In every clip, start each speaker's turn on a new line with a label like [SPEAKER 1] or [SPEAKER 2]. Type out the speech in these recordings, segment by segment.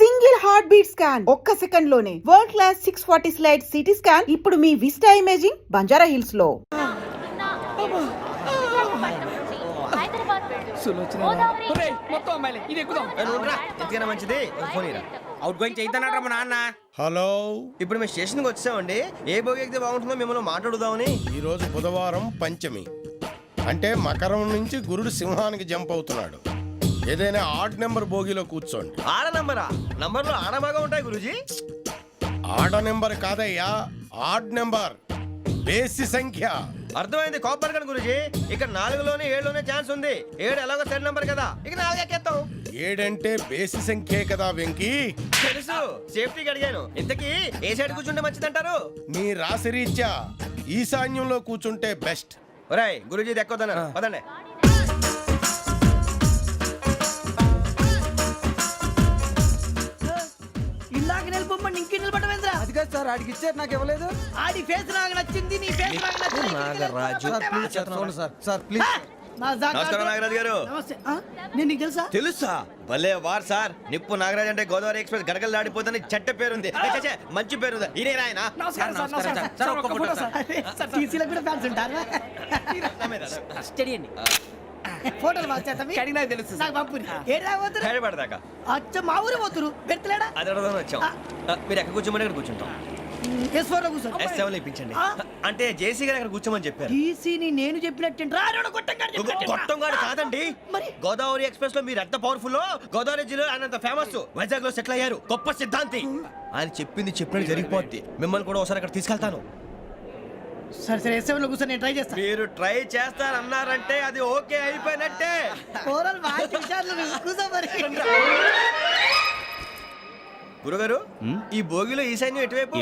[SPEAKER 1] Single heart beat scan ఒక్క second లోనే world class 640 slide CT scan ఇప్పుడు మీ vista imaging Banjara hills లో.
[SPEAKER 2] Hello,
[SPEAKER 3] ఇప్పుడు మేము స్టేషన్కి వచ్చామండి. ఏ బోగి ఎక్కితే బాగుంటుందో మిమ్మల్ని మాట్లాడుదామని.
[SPEAKER 2] ఈ రోజు బుధవారం పంచమి, అంటే మకరం నుంచి గురుడు సింహానికి జంప్ అవుతున్నాడు. ఏదైనా ఆడ్ నెంబర్ బోగిలో కూర్చోండి.
[SPEAKER 3] ఆడ నంబరా? నంబర్లు ఆడ బాగా ఉంటాయి గురూజీ.
[SPEAKER 2] ఆడ నెంబర్ కాదయ్యా, ఆడ్ నెంబర్, బేసి సంఖ్య.
[SPEAKER 3] అర్థమైంది, కాపర్ కానీ గురూజీ. ఇక్కడ 4లోనే 7లోనే ఛాన్స్ ఉంది. 7 ఎలాగో సెడ్ నంబర్ కదా, ఇక 4 ఎక్కేస్తాం.
[SPEAKER 2] 7 అంటే బేసి సంఖ్యే కదా వెంకీ.
[SPEAKER 3] తెలుసు, సేఫ్టీకి అడిగాను. ఇంతకీ ఏ సైడ్ కూర్చుంటే మంచిదంటారు?
[SPEAKER 2] నీ రాశి రీత్యా ఈశాన్యంలో కూర్చుంటే బెస్ట్.
[SPEAKER 3] ఒరాయ్ గురూజీ దెక్కొద్దన్నారు, పదండి.
[SPEAKER 4] ఇందాక నిలబొమ్మని ఇంకే నిలబడమేంద్రా?
[SPEAKER 5] అది కాదు సార్, ఆడికి ఇచ్చారు, నాకు ఇవ్వలేదు.
[SPEAKER 4] ఆడి ఫేస్ నాకు నచ్చింది, నీ ఫేస్ నాకు నచ్చింది.
[SPEAKER 3] నాగరాజు.
[SPEAKER 5] Sir please.
[SPEAKER 3] నమస్కారం నాగరాజు గారు.
[SPEAKER 4] నమస్తే. నేను నీకు తెలుసా?
[SPEAKER 3] తెలుసా? భలే వార్ సార్. నిప్పు నాగరాజ్ అంటే గోదావరి ఎక్స్ప్రెస్ గడగలు దాడిపోతుంది చెట్ట పేరుంది. మంచి పేరు. ఇదే ఆయన.
[SPEAKER 4] నమస్కారం సార్, నమస్కారం సార్. ఒక్క ఫోటో సార్. సార్ టీసీలో కూడా ఫ్యాన్స్ ఉంటారా? స్టడీ అండి. ఫోటోలు మార్చేస్తాం. కడిగి నాకు తెలుసు. నాకు పంపుని. ఏడు రాబోతురు?
[SPEAKER 3] హైదరాబాద్.
[SPEAKER 4] అచ్చ మా ఊరు పోతురు. పెడతలేడా?
[SPEAKER 3] అది అడగదామని వచ్చాం. మీరు ఎక్కడ కూర్చోమని అక్కడ కూర్చుంటాం.
[SPEAKER 4] S4 లో కూర్చో.
[SPEAKER 3] S7 ఇప్పించండి. అంటే జేసీ గారు అక్కడ కూర్చోమని చెప్పారు.
[SPEAKER 4] టీసీని నేను చెప్పినట్టు
[SPEAKER 3] గొట్టంగాడు కాదండి.
[SPEAKER 4] మరి
[SPEAKER 3] గోదావరి ఎక్స్ప్రెస్ లో మీరు ఎంత పవర్ఫుల్, గోదావరి జిల్లా ఆయన ఫేమస్. వైజాగ్ లో సెటిల్ అయ్యారు, గొప్ప సిద్ధాంతి. ఆయన చెప్పింది చెప్పినట్టు జరిగిపోద్ది. మిమ్మల్ని కూడా ఒకసారి అక్కడ తీసుకెళ్తాను.
[SPEAKER 4] సరే సరే, S7 లో కూర్చొని నేను ట్రై చేస్తాను.
[SPEAKER 3] మీరు ట్రై చేస్తారన్నారంటే అది ఓకే అయిపోయినట్టే.
[SPEAKER 4] ఓవరాల్ వాయిస్ విషయాలు కూర్చో మరి.
[SPEAKER 3] గురుగారు, ఈ భోగిలో ఈశాన్యం ఎటువైపు?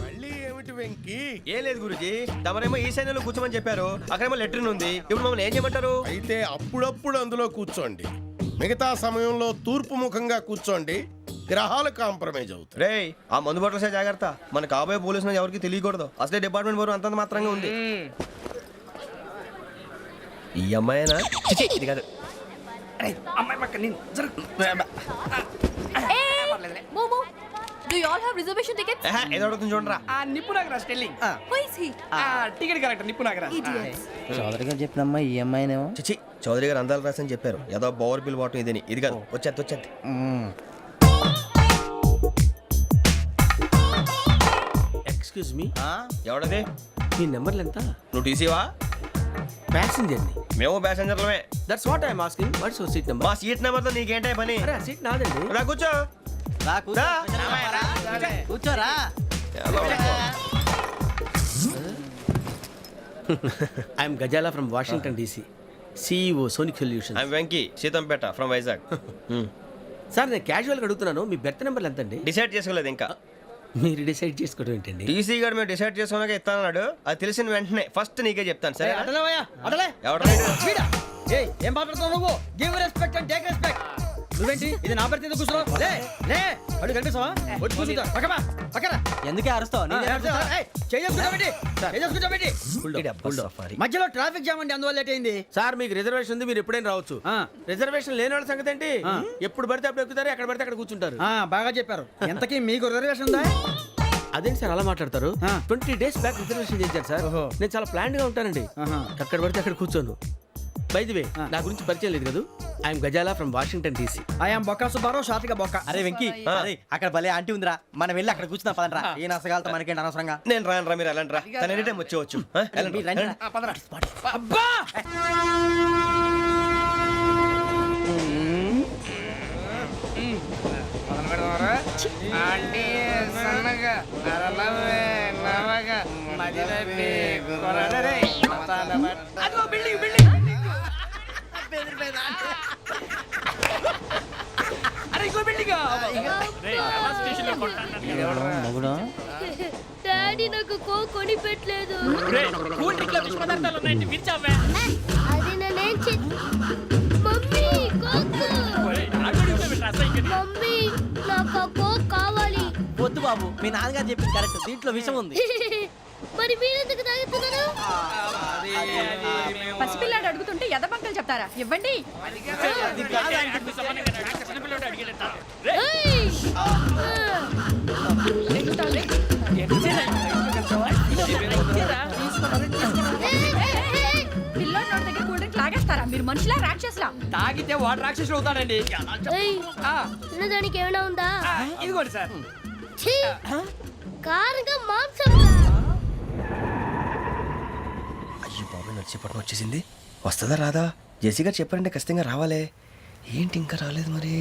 [SPEAKER 2] మళ్ళీ ఏమిటి వెంకీ?
[SPEAKER 3] ఏం లేదు గురుజీ, తమరేమో ఈశాన్యంలో కూర్చోమని చెప్పారు. అక్కడేమో లెట్రిన్ ఉంది. ఇప్పుడు మమ్మల్ని ఏం చేయమంటారు?
[SPEAKER 2] అయితే అప్పుడప్పుడు అందులో కూర్చోండి, మిగతా సమయంలో తూర్పు ముఖంగా కూర్చోండి. గ్రహాలు కాంప్రమైజ్ అవుతాయి.
[SPEAKER 3] రేయ్, ఆ మందు బట్టలసే జాగ్రత్త. మన కాబోయే పోలీసులు ఎవరికి తెలియకూడదు. అసలే డిపార్ట్మెంట్ బోరు అంతంత మాత్రంగా ఉంది. ఈ అమ్మాయినా? చిచి, ఇది కాదు.
[SPEAKER 4] అమ్మాయి పక్క నేను
[SPEAKER 6] Momo, do you all have reservation tickets?
[SPEAKER 3] ఏదో అడుగుతుంది చూడరా.
[SPEAKER 4] నిప్పు Nagaraj telling.
[SPEAKER 6] Who is he?
[SPEAKER 4] Ticket correct, నిప్పు నాగరాజ్.
[SPEAKER 6] Idiots.
[SPEAKER 5] చౌదరి గారు చెప్పినమ్మా ఈ అమ్మాయినేమో.
[SPEAKER 3] చిచి, చౌదరి గారు అందాలు రాసని చెప్పారు. ఏదో బోర్ బిల్ వాటం ఇదని. ఇది కాదు, వచ్చేది.
[SPEAKER 7] Excuse me,
[SPEAKER 3] ఎవడది?
[SPEAKER 7] మీ నెంబర్లు ఎంత?
[SPEAKER 3] నువ్వు టీసీవా?
[SPEAKER 7] ప్యాసింజర్ ని.
[SPEAKER 3] మేము ప్యాసెంజర్లమే.
[SPEAKER 7] That's what I'm asking. What's your seat number?
[SPEAKER 3] మా సీట్ నెంబర్తో నీకేంటే పని?
[SPEAKER 7] అరే ఆ సీట్ నాదండి.
[SPEAKER 3] రా కూర్చో. రా.
[SPEAKER 5] కూర్చోరా.
[SPEAKER 7] I am Gazala from Washington DC, CEO Sonic Solutions.
[SPEAKER 3] I am Venky, Seethampeta from Vizag.
[SPEAKER 7] Sir నేను క్యాజువల్గా అడుగుతున్నాను, మీ బెర్త్ నెంబర్లు ఎంత అండి?
[SPEAKER 3] డిసైడ్ చేసుకోలేదు ఇంకా.
[SPEAKER 7] మీరు డిసైడ్ చేసుకోవడం ఏంటండి?
[SPEAKER 3] టీసీ గారు మేము డిసైడ్ చేసుకున్నాక ఇస్తానన్నాడు. అది తెలిసిన వెంటనే ఫస్ట్ నీకే చెప్తాను. సరే?
[SPEAKER 4] అడలే
[SPEAKER 3] ఎవరు?
[SPEAKER 4] ఏం మాట్లాడుతావు నువ్వు? Give respect and take respect. నువ్వేంటి ఇది నా పరిస్థితి ఎందుకు కూర్చున్నావు? లే లే, అడు కనిపిస్తావా? వచ్చి కూర్చుంటా. పక్కన
[SPEAKER 5] ఎందుకే అరుస్తావు?
[SPEAKER 4] మధ్యలో ట్రాఫిక్ జామ్ అండి, అందువల్ల లేట్ అయింది.
[SPEAKER 7] సార్ మీకు రిజర్వేషన్ ఉంది, మీరు ఎప్పుడైనా రావచ్చు. రిజర్వేషన్ లేని వాళ్ళ సంగతి ఏంటి? ఎప్పుడు పడితే అప్పుడు ఎక్కుతారు, ఎక్కడ పడితే అక్కడ కూర్చుంటారు.
[SPEAKER 4] బాగా చెప్పారు. ఎంతకీ మీకు రిజర్వేషన్ ఉందా?
[SPEAKER 7] అదేంటి సార్ అలా మాట్లాడతారు? 20 days బ్యాక్ రిజర్వేషన్ చేశారు సార్. నేను చాలా ప్లాన్డ్ గా ఉంటానండి. అక్కడ పడితే అక్కడ కూర్చోను. బై ది వే, నా గురించి పరిచయం లేదు కదా. I am Gazala from Washington DC.
[SPEAKER 4] I am Bokka Subbarao, షార్ట్గా బొక్క.
[SPEAKER 5] అరే వెంకీ, అక్కడ భలే ఆంటీ ఉందిరా, మనం వెళ్ళి అక్కడ కూర్చున్నా పదరా. ఏ నసగాలతో మనకేంటి అనవసరంగా.
[SPEAKER 3] నేను రాను, మీరు ఎలాంటి రా. తన ఎనీ టైం వచ్చేవచ్చు.
[SPEAKER 4] అబ్బా
[SPEAKER 6] డాడీ నాకు కోక్ కొని పెట్టలేదు. అది నేనేం మమ్మీ కోక్. మమ్మీ నాకు ఆ కోక్ కావాలి.
[SPEAKER 5] వద్దు బాబు, మీ నాన్నగారు చెప్పింది కరెక్ట్, దీంట్లో విషయం ఉంది.
[SPEAKER 6] మరి మీరెందుకు తాగుతున్నారు?
[SPEAKER 8] పసిపిల్లాడు అడుగుతుంటే ఎదబంకలు చెప్తారా? ఇవ్వండి.
[SPEAKER 6] ఏయ్!
[SPEAKER 8] పిల్లోడి నోటి దగ్గర కూల్ డ్రింక్ లాగేస్తారా మీరు మనుషులా రాక్షసులా
[SPEAKER 4] తాగితే వాడు రాక్షసుడు అవుతాడండి
[SPEAKER 6] ఏయ్! తినడానికి ఏమైనా ఉందా
[SPEAKER 4] ఇదిగోండి సార్
[SPEAKER 6] ఛీ! కారంగా మాంసం
[SPEAKER 3] అయ్యో బాబు నడిచేపట్నం వచ్చేసింది. వస్తుందా రాదా? జెసి గారు చెప్పారంటే ఖచ్చితంగా రావాలే. ఏంటి ఇంకా రాలేదు మరి?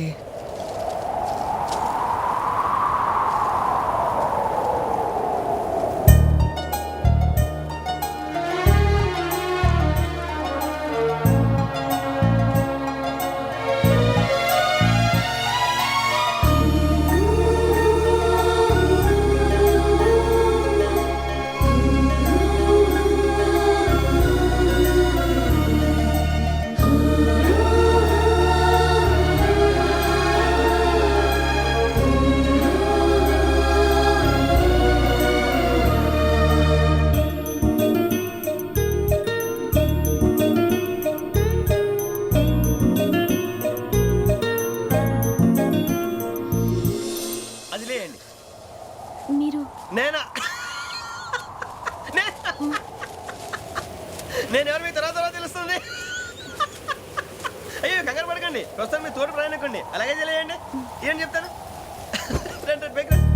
[SPEAKER 3] అది లేయండి.
[SPEAKER 6] మీరు
[SPEAKER 3] నేనా? నేను ఎవరు మీ తర్వాత తెలుస్తుంది. అయ్యో కంగారు పడకండి, ప్రస్తుతం మీ తోటి ప్రయాణకండి. అలాగే తెలియండి. ఏం చెప్తాను రండి, రండి, బైక్ రండి.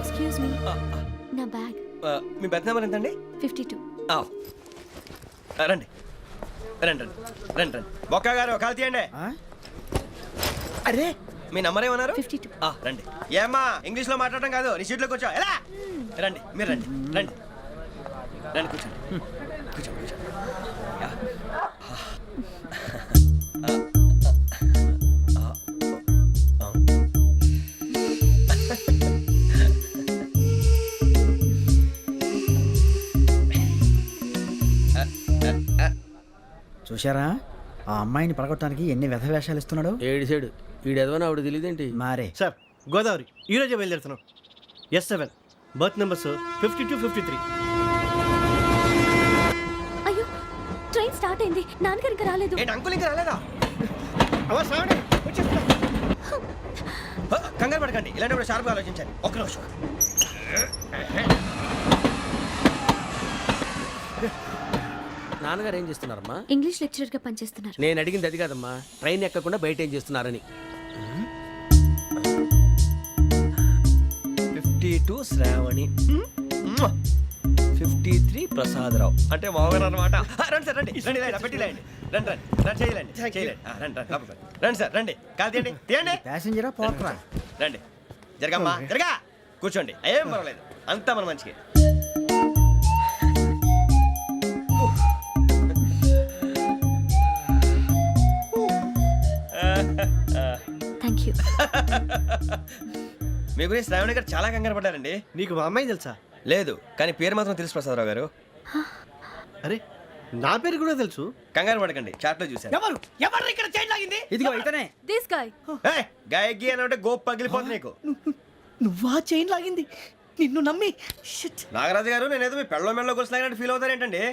[SPEAKER 6] ఎక్స్క్యూజ్ మీ నా బ్యాగ్
[SPEAKER 3] మీ బెత్ నెంబర్ ఎంతండి?
[SPEAKER 6] 52.
[SPEAKER 3] రండి రండి రండి రండి రండి. బొక్క గారు కాల్ తీయండి.
[SPEAKER 4] అరే
[SPEAKER 3] మీ నంబర్ ఏమన్నారు?
[SPEAKER 6] 52.
[SPEAKER 3] రండి. ఏమ్మా ఇంగ్లీష్ లో మాట్లాడటం కాదు, నీ సీట్లో కూర్చో. ఎలా రండి, మీరు రండి రండి రండి, కూర్చోండి కూర్చోండి కూర్చోండి. యా.
[SPEAKER 9] చూశారా ఆ అమ్మాయిని పడగొట్టడానికి ఎన్ని వ్యధ వేషాలు ఇస్తున్నాడు.
[SPEAKER 7] ఏడు సైడు ఈడు ఎదవని ఆవిడ తెలియదేంటి.
[SPEAKER 9] మారే
[SPEAKER 5] సార్ గోదావరి ఈ రోజే బయలుదేరుతున్నాం. S7 berth numbers 52, 53.
[SPEAKER 6] అయ్యో ట్రైన్ స్టార్ట్ అయింది, నాన్నగారు ఇంకా రాలేదు.
[SPEAKER 3] ఏంటి అంకుల్ ఇంకా రాలేదా? కంగారు పడకండి, ఇలాంటప్పుడు షార్ప్గా ఆలోచించండి. ఒక్క నిమిషం.
[SPEAKER 7] నాన్నగారు ఏం చేస్తున్నారమ్మా?
[SPEAKER 6] ఇంగ్లీష్ లెక్చరర్ గా పనిచేస్తున్నారు.
[SPEAKER 7] నేను అడిగింది అది కాదమ్మా, ట్రైన్ ఎక్కకుండా బయట ఏం చేస్తున్నారని.
[SPEAKER 3] 52 శ్రావణి, 53 ప్రసాదరావు అంటే మామగారు అనమాట. రండి సార్, రండి రండి, ఇలా పెట్టి లేండి. రండి రండి రండి, చేయలేండి చేయలేండి. రండి రండి లోపలికి రండి. రండి సార్, రండి, కాలు తీయండి తీయండి.
[SPEAKER 9] ప్యాసింజరా పోట్రా.
[SPEAKER 3] రండి, జరగమ్మా జరగా, కూర్చోండి. ఏం పర్వాలేదు, అంతా మన మంచికి.
[SPEAKER 6] Thank you.
[SPEAKER 3] మీ గురించి శ్రావణి గారు చాలా కంగారు పడ్డారండి.
[SPEAKER 5] నీకు మా అమ్మాయి తెలుసా?
[SPEAKER 3] లేదు, కానీ పేరు మాత్రం తెలుసు ప్రసాదరావు గారు.
[SPEAKER 5] అరే నా పేరు కూడా తెలుసు.
[SPEAKER 3] కంగారు పడకండి, చాట్లో చూశాను.
[SPEAKER 4] ఎవరు ఎవరు ఇక్కడ చైన్ లాగింది?
[SPEAKER 9] ఇదిగో ఇతనే.
[SPEAKER 6] This guy.
[SPEAKER 3] గాయకి అని అంటే గోప్ పగిలిపోతుంది నీకు.
[SPEAKER 4] నువ్వా చైన్ లాగింది? నిన్ను నమ్మి షిట్.
[SPEAKER 3] నాగరాజు గారు, నేనేదో మీ పెళ్ళ మెళ్ళలో గురిసిలాగినట్టు ఫీల్ అవుతారేంటండి?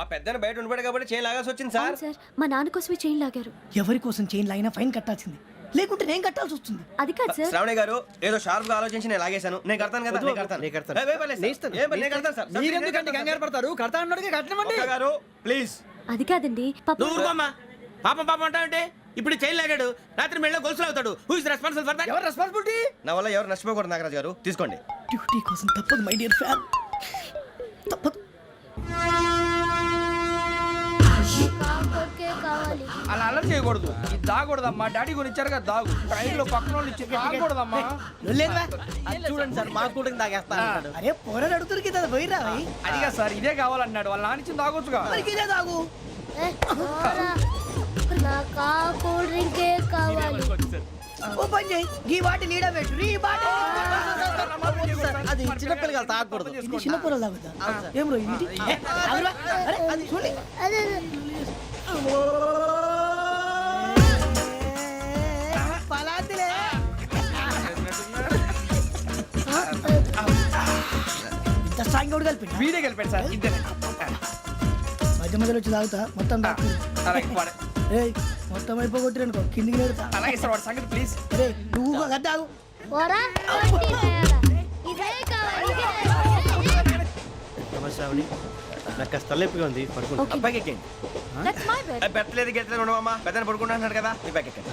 [SPEAKER 3] ఆ పెద్దని బయట ఉండిపోయాడు కాబట్టి చేయి లాగాల్సి వచ్చింది సార్.
[SPEAKER 6] సార్ మా నాన్న కోసమే చైన్ లాగారు.
[SPEAKER 4] ఎవరి కోసం చైన్ లాగినా ఫైన్ కట్టాల్సింది, లేకుంటే నేను కట్టాల్సి వస్తుంది.
[SPEAKER 6] అది కాదు సార్.
[SPEAKER 3] శ్రావణి గారు ఏదో షార్ప్ గా ఆలోచించి నేను లాగేశాను. నేను కడతాను కదా, నేను కడతాను.
[SPEAKER 5] నేను కడతాను.
[SPEAKER 3] ఏ, పర్లేదు సార్.
[SPEAKER 5] నేను ఇస్తాను.
[SPEAKER 3] ఏ, నేను కడతాను సార్.
[SPEAKER 9] మీరెందుకంటే కంగారు పడతారు? కడతా అన్నాడుగా కట్టమండి.
[SPEAKER 3] ఒక్క గారు ప్లీజ్.
[SPEAKER 6] అది కాదండి పాప.
[SPEAKER 7] నువ్వు ఊరుకోమ్మా. పాపం పాపం అంటావంటే ఇప్పుడు చైన్ లాగాడు, రాత్రి మెళ్ళ గొలుసులు అవుతాడు. Who is responsible for that?
[SPEAKER 9] ఎవరు రెస్పాన్సిబిలిటీ?
[SPEAKER 3] నా వల్ల ఎవరు నష్టపోకూడదు నాగరాజు గారు, తీసుకోండి.
[SPEAKER 4] డ్యూటీ కోసం తప్పదు మై డియర్ ఫ్యాన్, తప్పదు.
[SPEAKER 6] కాకొక్కే కావాలి.
[SPEAKER 10] అలా అలర్ట్ చేయకూడదు. ఇది దాగకూడదమ్మా. డాడీ కొని ఇచ్చారు కదా దాగు. ట్రైన్ లో పక్కన వాళ్ళు ఇచ్చి దాగకూడదమ్మా.
[SPEAKER 4] లేదురా.
[SPEAKER 5] చూడండి సార్, మా కూడా తాగేస్తా.
[SPEAKER 4] అరే పోరాడు అడుగుతారు కదా, పోయిరా భయ్.
[SPEAKER 10] అదిగా సార్, ఇదే కావాలన్నాడు. వాళ్ళ నానిచ్చింది తాగొచ్చుగా.
[SPEAKER 4] మరి ఇదే తాగు.
[SPEAKER 6] ఏ, పోరా. నాకు ఆ కూల్ డ్రింకే కావాలి.
[SPEAKER 4] ఓ పని చేయి, ఈ బాటి లీడ పెట్టు. ఈ బాటి
[SPEAKER 5] అది చిన్నపిల్లలు తాగకూడదు.
[SPEAKER 4] ఇది చిన్న పొరలు తాగుతా. ఏం రో ఇది? ఏ, ఆగురా. అరే అది చూడండి.
[SPEAKER 6] అదే
[SPEAKER 4] పలాతిలే సాయంగౌడు కలిపి
[SPEAKER 10] వీడే గెలిపాడు సార్ ఇద్దరు
[SPEAKER 4] మధ్య మధ్యలో వచ్చి తాగుతా మొత్తం తాగు.
[SPEAKER 10] అలాగే వాడు-
[SPEAKER 4] ఏయ్ మొత్తం అయిపోగొట్టి అనుకో కిందికి నేడుతా.
[SPEAKER 10] అలాగే సార్ వాడు సంగతి ప్లీజ్.
[SPEAKER 4] రే నువ్వు గద్ద తాగు.
[SPEAKER 6] పోరా కొట్టి తయారా. ఇదే కావాలి ఇదే.
[SPEAKER 5] నమస్తే శ్రావణి నాకు కాస్త తలెప్పిగా ఉంది పడుకుంటా
[SPEAKER 6] Okay.
[SPEAKER 3] బ్యాగ్ ఎక్కండి.
[SPEAKER 8] That's my bed.
[SPEAKER 3] పెట్టలేదు గెట్టలేదు ఉండవమ్మా పెద్దని పడుకుంటున్నాడు కదా ఈ బ్యాగ్ ఎక్కండి.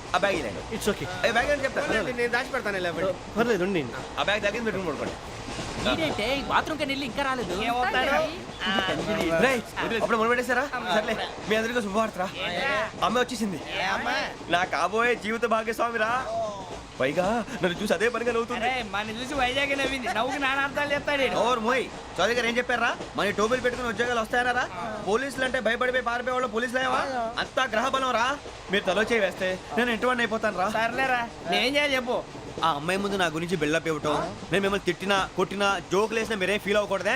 [SPEAKER 3] ఆ బ్యాగ్ ఇలాండి
[SPEAKER 5] ఇట్స్ ఓకే
[SPEAKER 3] ఏ బ్యాగ్ అని చెప్తాను
[SPEAKER 7] నేను దాచి పెడతాను లేవండి.
[SPEAKER 5] పర్లేదు ఉండి
[SPEAKER 3] ఆ బ్యాగ్ తగ్గింది పెట్టుకుని పడుకోండి.
[SPEAKER 4] ఏంటంటే బాత్రూమ్ కి వెళ్ళి ఇంకా రాలేదు.
[SPEAKER 3] రేయ్, అప్పుడు మొదలు పెట్టేశారా సర్లే మీ అందరికీ శుభవార్తరా అమ్మ వచ్చేసింది నా కాబోయే జీవిత భాగ్యస్వామిరా పైగా నన్ను చూసి అదే పనిగా నవ్వుతుంది
[SPEAKER 10] మన చూసి వైజాగ్ నవ్వింది నవ్వుకి నాన్న అర్థాలు చెప్తాడు
[SPEAKER 3] ఓర్ మోయ్ చౌదరి గారు ఏం చెప్పారా మన టోబీలు పెట్టుకుని ఉద్యోగాలు వస్తాయనరా పోలీసులు అంటే భయపడిపోయి పారిపోయే వాళ్ళు పోలీసులేవా అంతా గ్రహ బలం రా మీరు తలో చేయి వేస్తే నేను ఇంటివాడిని అయిపోతాను రా
[SPEAKER 10] సర్లేరా నేనేం చేయాలి చెప్పు.
[SPEAKER 3] ఆ అమ్మాయి ముందు నా గురించి బిల్డప్ ఇవ్వటం నేను మిమ్మల్ని తిట్టినా కొట్టినా జోకులు వేసినా మీరేం ఫీల్ అవ్వకూడదే